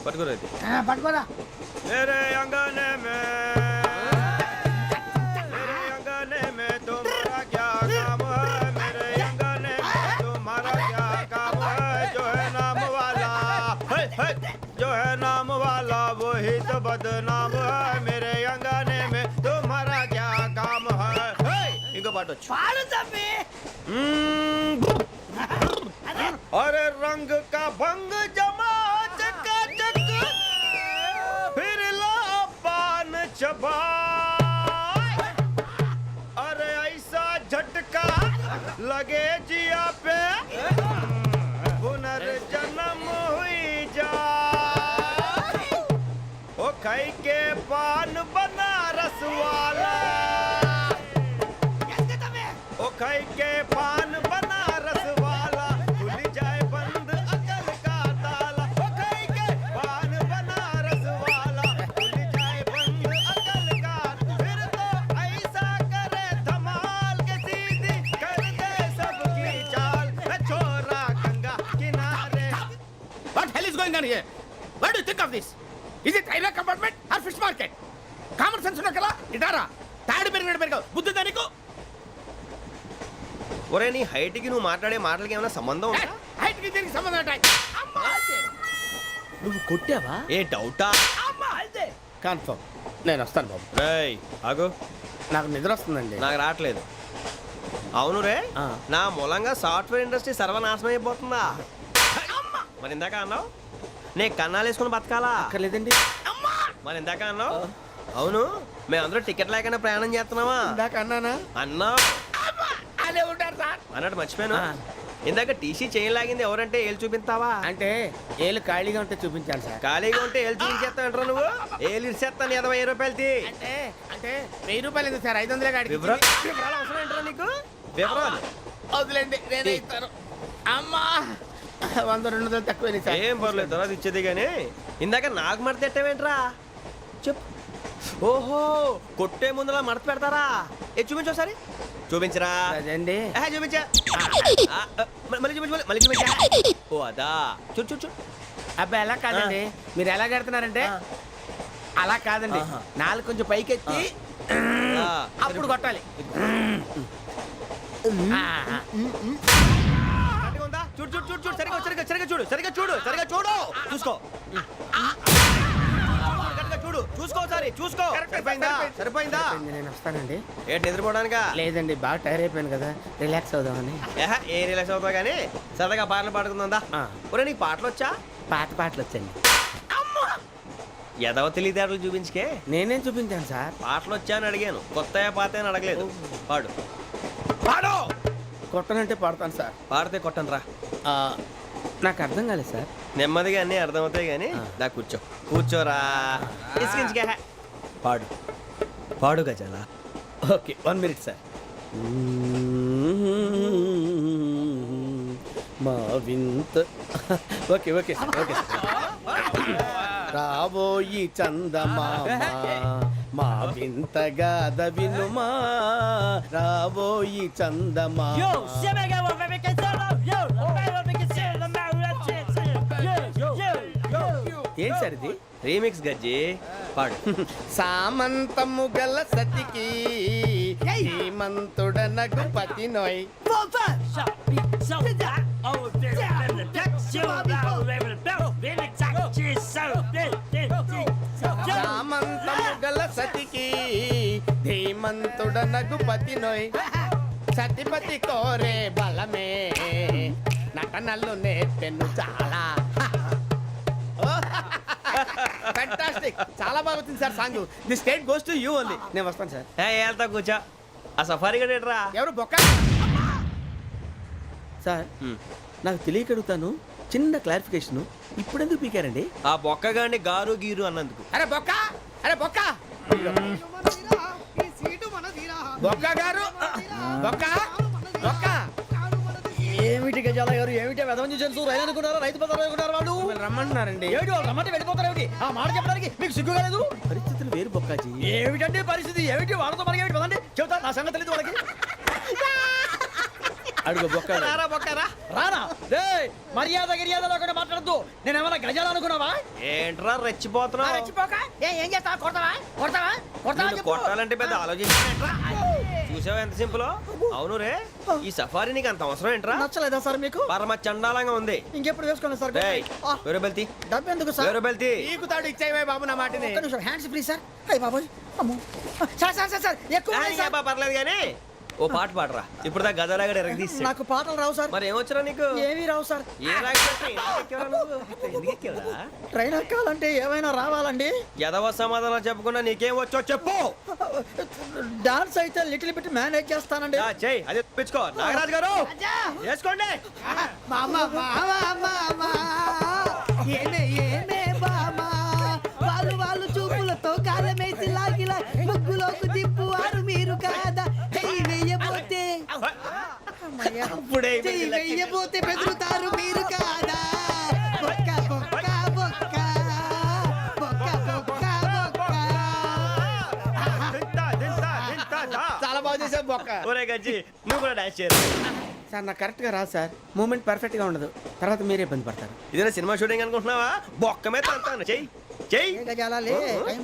[SPEAKER 3] పట్టుకోరైతే
[SPEAKER 4] పట్టుకోరా.
[SPEAKER 3] मेरे अंगने में तुम्हारा क्या काम है? मेरे अंगने में तुम्हारा क्या काम है? जो है नाम वाला जो है नाम वाला वही तो बदनाम है. मेरे अंगने में तुम्हारा क्या काम है? इनको पाटो.
[SPEAKER 4] పాడు తమ్మి.
[SPEAKER 3] अरे रंग का भंग जमा चकाचक फिर ला पान चबा. अरे ऐसा झटका लगे जिया पे पुनर्जन्म हुई जा. ओ खाई के पान बनारस वाला.
[SPEAKER 10] going here? What do you think of this? Is it railway compartment or fish market? Common sense ఉన్నా కదా ఇటారా తాడు పెరిగినట్టు పెరిగావు బుద్ధి దానికి
[SPEAKER 3] ఒరే నీ హైట్ కి నువ్వు మాట్లాడే మాటలకి ఏమైనా సంబంధం ఉందా?
[SPEAKER 10] హైట్ కి దీనికి సంబంధం ఉంటాయి అమ్మా అంతే
[SPEAKER 7] నువ్వు కొట్టావా?
[SPEAKER 3] ఏ డౌటా?
[SPEAKER 10] అమ్మా అంతే
[SPEAKER 7] కన్ఫర్మ్. నేను వస్తాను బాబు.
[SPEAKER 3] రేయ్ ఆగు,
[SPEAKER 7] నాకు నిద్ర వస్తుందండి.
[SPEAKER 3] నాకు రావట్లేదు. అవును రే,
[SPEAKER 7] ఆ.
[SPEAKER 3] నా మూలంగా సాఫ్ట్వేర్ ఇండస్ట్రీ సర్వనాశనం అయిపోతుందా? మరి ఇందాక అన్నావు నే కన్నాలు వేసుకుని బతకాలా?
[SPEAKER 7] అక్కర్లేదండి.
[SPEAKER 3] మరి ఇందాక అన్నావు అవును మేమందరూ టికెట్ లేకుండా ప్రయాణం చేస్తున్నావా?
[SPEAKER 7] ఇందాక అన్నానా?
[SPEAKER 3] అన్నావు
[SPEAKER 10] అదే ఉంటారు సార్
[SPEAKER 3] అన్నట్టు మర్చిపోయాను. ఇందాక టీసీ చేయి లాగింది ఎవరంటే ఏళ్ళు చూపిస్తావా?
[SPEAKER 7] అంటే ఏళ్ళు ఖాళీగా ఉంటే చూపించాను సార్.
[SPEAKER 3] ఖాళీగా ఉంటే ఏళ్ళు చూపించేస్తానంటారా నువ్వు? ఏళ్ళు ఇచ్చేస్తాను 20 రూపాయలు తీ.
[SPEAKER 10] అంటే 1000 రూపాయలు ఎందుకు సార్ 500 కాడికి
[SPEAKER 3] వివరాలు అవసరం ఏంట్రా నీకు? వివరాలు
[SPEAKER 10] వదిలేండి నేనే ఇస్తాను అమ్మా 100-200 తక్కువ సార్
[SPEAKER 3] ఏం పర్లేదు తర్వాత ఇచ్చేది కానీ ఇందాక నాకు మడత పెట్టావేంట్రా? చెప్పు. ఓహో కొట్టే ముందులా మడత పెడతారా? ఏ చూపించు ఒకసారి చూపించరా.
[SPEAKER 7] అదండి.
[SPEAKER 3] చూపించా. మళ్ళీ చూపించు మళ్ళీ చూపించా. ఓ అదా చూడు చూడు చూడు.
[SPEAKER 10] అబ్బాయి ఎలా కాదండి మీరు ఎలా కడుతున్నారంటే అలా కాదండి నాలుగు కొంచెం పైకెత్తి అప్పుడు కొట్టాలి
[SPEAKER 3] కరెక్ట్గా ఉందా? చూడు చూడు చూడు చూడు సరిగా సరిగా సరిగా చూడు సరిగా చూడు సరిగా చూడు చూసుకో కరెక్ట్గా చూడు చూసుకో ఒకసారి చూసుకో. సరిపోయిందా? సరిపోయిందా?
[SPEAKER 7] నేను వస్తానండి.
[SPEAKER 3] ఏంటి నిద్రపోవడానికా?
[SPEAKER 7] లేదండి బాగా టైర్ అయిపోయాను కదా రిలాక్స్ అవుదామని.
[SPEAKER 3] ఏ రిలాక్స్ అవుతావు కానీ సరదాగా పాటలు పాడుకుందా? ఒరే నీకు పాటలు వచ్చా?
[SPEAKER 7] పాత పాటలు వచ్చండి.
[SPEAKER 3] ఎదవ తెలివితేటలు చూపించుకే.
[SPEAKER 7] నేనేం చూపించాను సార్?
[SPEAKER 3] పాటలు వచ్చా అని అడిగాను, కొత్త పాత అని అడగలేదు. పాడు పాడు.
[SPEAKER 7] కొట్టనంటే పడతాను సార్.
[SPEAKER 3] పాడితే కొట్టను రా.
[SPEAKER 7] నాకు అర్థం కాలేదు సార్.
[SPEAKER 3] నెమ్మదిగా అన్నీ అర్థమవుతాయి కానీ దా కూర్చో కూర్చోరా. ఇసుకించుకే. పాడు పాడు గజాల.
[SPEAKER 7] Okay 1 minute sir. మా వింత ఓకే ఓకే సార్ ఓకే రాబోయి చందమామ మా వింతగా వినుమా రాబోయి చందమామ. ఏం సార్ ఇది?
[SPEAKER 3] రీమిక్స్ గజ్జి. పాడు.
[SPEAKER 7] సామంతము గల సతికి హేమంతుడనగు పతి నోయ్. సామంతము గల సతికి ధీమంతుడనగు పతి నోయ్. సతిపతి కోరే బలమే నటనలు నేర్పెను చాలా. ఫ్యాంటాస్టిక్, చాలా బాగా వచ్చింది sir song. The state goes to you only. నేను వస్తాను సార్.
[SPEAKER 3] వెళ్తా కూర్చో. ఆ సఫారీ గడేట్రా.
[SPEAKER 7] ఎవరు బొక్క సార్? నాకు తెలియక అడుగుతాను, చిన్న క్లారిఫికేషన్. ఇప్పుడు ఎందుకు పీకారండి?
[SPEAKER 3] ఆ బొక్కగాండి గారు గీరు అన్నందుకు.
[SPEAKER 10] అరే బొక్క అరే బొక్క బొక్క గారు బొక్క బొక్క
[SPEAKER 9] ఏమిటి గజాల గారు ఏమిటి వెదవం చూసాను రైలు అనుకున్నారా రైతు బజార్ అనుకున్నారు వాళ్ళు
[SPEAKER 7] రమ్మంటున్నారండి.
[SPEAKER 9] ఏమిటి వాళ్ళు రమ్మంటే వెళ్ళిపోతారు ఏమిటి ఆ మాట చెప్పడానికి మీకు సిగ్గు కాలేదు
[SPEAKER 7] పరిస్థితులు వేరు బొక్కాజీ.
[SPEAKER 9] ఏమిటంటే పరిస్థితి ఏమిటి వాళ్ళతో మనకి ఏమిటి పదండి చెబుతా నా సంగతి తెలియదు వాళ్ళకి
[SPEAKER 7] అడుగు బొక్క.
[SPEAKER 3] రారా బొక్కరా.
[SPEAKER 9] రానా రే మర్యాద గిర్యాద లేకుండా మాట్లాడద్దు నేను ఏమన్నా గజాలు అనుకున్నావా
[SPEAKER 3] ఏంట్రా రెచ్చిపోతున్నావు?
[SPEAKER 10] ఏం చేస్తావా కొడతావా కొడతావా కొడతావా
[SPEAKER 3] నిన్ను కొట్టాలంటే పెద్ద ఆలోచించా. చూసావా ఎంత సింపుల్? అవును రే ఈ సఫారీ నీకు అంత అవసరం ఏంట్రా?
[SPEAKER 9] నచ్చలేదా సార్ మీకు
[SPEAKER 3] పరమ చండాలంగా ఉంది.
[SPEAKER 9] ఇంకెప్పుడు వేసుకోండి సార్
[SPEAKER 3] ఏయ్, వేరే బెల్తి
[SPEAKER 9] డబ్బు ఎందుకు సార్
[SPEAKER 3] వేరే బెల్తి.
[SPEAKER 10] నీకు తాడు ఇచ్చాయి బాబు నా మాటని
[SPEAKER 9] ఒక్క నిమిషం హ్యాండ్స్ ఫ్రీ సార్ అయ్యి బాబోయ్ అమ్మో సార్ సార్ సార్ సార్ ఎక్కువ ఉన్నాయి సార్.
[SPEAKER 3] పర్లేదు కానీ ఓ పాట పాడరా. ఇప్పుడు దా గదలాగడ ఎరగ తీసి.
[SPEAKER 9] నాకు పాటలు రావు సార్.
[SPEAKER 3] మరి ఏమొచ్చరా నీకు?
[SPEAKER 9] ఏమీ రావు సార్.
[SPEAKER 3] ఏ రాకపోతే ఎందుకు ఎక్కావురా?
[SPEAKER 9] ట్రైన్ ఎక్కాలంటే ఏమైనా రావాలండి.
[SPEAKER 3] ఎదవ సమాధానం చెప్పకుండా నీకేం వచ్చో చెప్పు.
[SPEAKER 9] డాన్స్ అయితే లిటిల్ బిట్ మేనేజ్ చేస్తానండి.
[SPEAKER 3] చెయ్యి అదే తెప్పించుకో. నాగరాజు గారు చేసుకోండి.
[SPEAKER 4] మామా మామా మామా ఏనే ఏనే బామా వాళ్ళు చూపులతో కాలమేసి లాగిలా ముగ్గులోకి తిప్పువారు మీరు కాదా చెయ్యి వెయ్యబోతే చెయ్యి వెయ్యబోతే బెదురుతారు మీరు కాదా బొక్క బొక్క బొక్క బొక్క బొక్క బొక్క
[SPEAKER 10] చాలా బాగా చేసావు బొక్క.
[SPEAKER 3] ఒరే గజ్జి నువ్వు కూడా డాన్స్ చేయరు.
[SPEAKER 7] సార్ నాకు కరెక్ట్గా రాదు సార్. మూమెంట్ పర్ఫెక్ట్గా ఉండదు. తర్వాత మీరే ఇబ్బంది పడతారు.
[SPEAKER 3] ఇదేనా సినిమా షూటింగ్ అనుకుంటున్నావా? బొక్క మీద అంటాను. చెయ్యి చెయ్యి.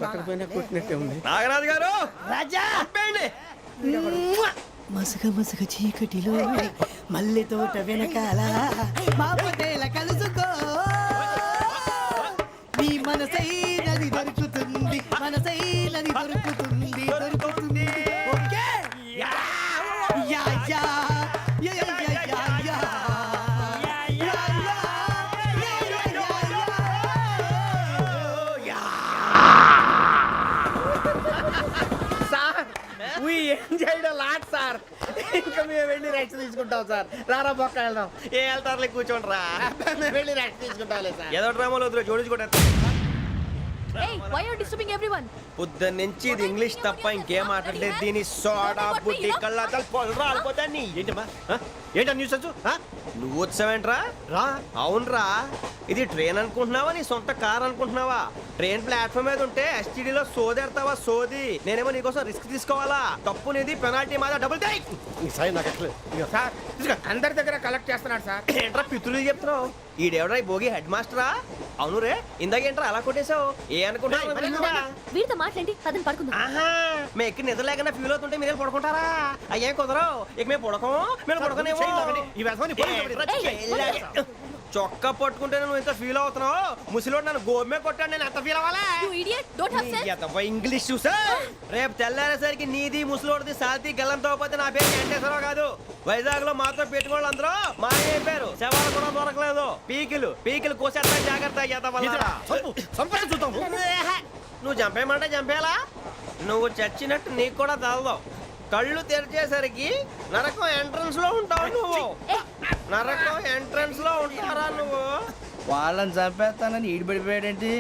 [SPEAKER 7] పక్కన పోయినా కొట్టినట్టే ఉంది.
[SPEAKER 3] నాగరాజు గారు
[SPEAKER 4] రాజా
[SPEAKER 3] ఆపేయండి.
[SPEAKER 4] మసక మసక చీకటిలో మల్లె తోట వెనకాల మా పటేల కలుసుకో నీ మనసైనది దొరుకుతుంది మనసైనది దొరుకుతుంది దొరుకుతుంది okay yeah yeah yeah yeah yeah yeah yeah yeah
[SPEAKER 7] We enjoyed a lot, sir. ఇంకా మేము వెళ్ళి రైట్స్ తీసుకుంటాం సార్. రారా బొక్క వెళ్దాం.
[SPEAKER 3] ఏ వెళ్తారులే కూర్చోండి రా.
[SPEAKER 7] మేము వెళ్ళి రైట్స్ తీసుకుంటాం సార్.
[SPEAKER 3] ఏదో డ్రామాలో వద్దులే, జోడించుకుంటా.
[SPEAKER 8] Hey, why are you disturbing everyone?
[SPEAKER 3] పొద్దున్న నుంచి ఇది ఇంగ్లీష్ తప్ప ఇంకేం మాట్లాడలేదు. దీని సోడా బుద్ధి కళ్ళ పొలు రాలిపోతా నీ.
[SPEAKER 7] ఏంటమ్మా ఏంటా న్యూస్ వచ్చు?
[SPEAKER 3] నువ్వు వచ్చావేంట్రా?
[SPEAKER 7] రా.
[SPEAKER 3] అవునరా, ఇది ట్రైన్ అనుకుంటున్నావా నీ సొంత కార్ అనుకుంటున్నావా? ట్రైన్ ప్లాట్ఫామ్ మీద ఉంటే ఎస్టీడీలో సోదేడతావా సోది. నేనేమో నీకోసం రిస్క్ తీసుకోవాలా? తప్పు నీది, పెనాల్టీ మాదా, డబుల్ టై.
[SPEAKER 7] సార్ నాకు ఎట్లేదు సార్. అందరి దగ్గర కలెక్ట్ చేస్తున్నాడు సార్.
[SPEAKER 3] ఏంట్రా పితులు చెప్తున్నావు? ఈడెవడ్రా ఈ భోగి హెడ్ మాస్టరా? అవును రే, ఇందాకేంట్రా అలా కొట్టేశావు? ఏ అనుకుంటున్నావు?
[SPEAKER 8] వీరితో మాట్లాడి పదని పడుకుందాం.
[SPEAKER 3] ఆహా, మేము ఎక్కడ నిద్ర లేకుండా ఫీల్ అవుతుంటే మీరు పడుకుంటారా? అయ్యేం కుదరవు. ఇక మేము పడకం, మేము పడుకునేమో. చొక్కా పట్టుకుంటే నువ్వు ఇంత ఫీల్ అవుతున్నావు. ముసలివాడు నన్ను గోమే కొట్టాడు, నేను ఎంత ఫీల్ అవ్వాలా?
[SPEAKER 8] You idiot, don't have sense.
[SPEAKER 3] English చూసా. రేపు తెల్లారేసరికి నీది ముసలోడిది సాల్తీ గల్లంతో పోతే నా పేరు వెంకటేశ్వరరావు కాదు. వైజాగ్ లో మాతో పెట్టుకోళ్ళు అందరూ మా అయిపోయారు. శవాలు కూడా దొరకలేదు. పీకిలు కోసేస్తా, జాగ్రత్త. నువ్వు చంపేయమంటే చంపేలా? నువ్వు చచ్చినట్టు నీకు కూడా తగదు. కళ్ళు తెరిచేసరికి నరకం ఎంట్రన్స్ లో ఉంటావు నువ్వు. నరకం ఎంట్రన్స్ లో ఉంటారా నువ్వు?
[SPEAKER 10] వాళ్ళని చంపేస్తానని ఈడిపడిపోయాడేంటి?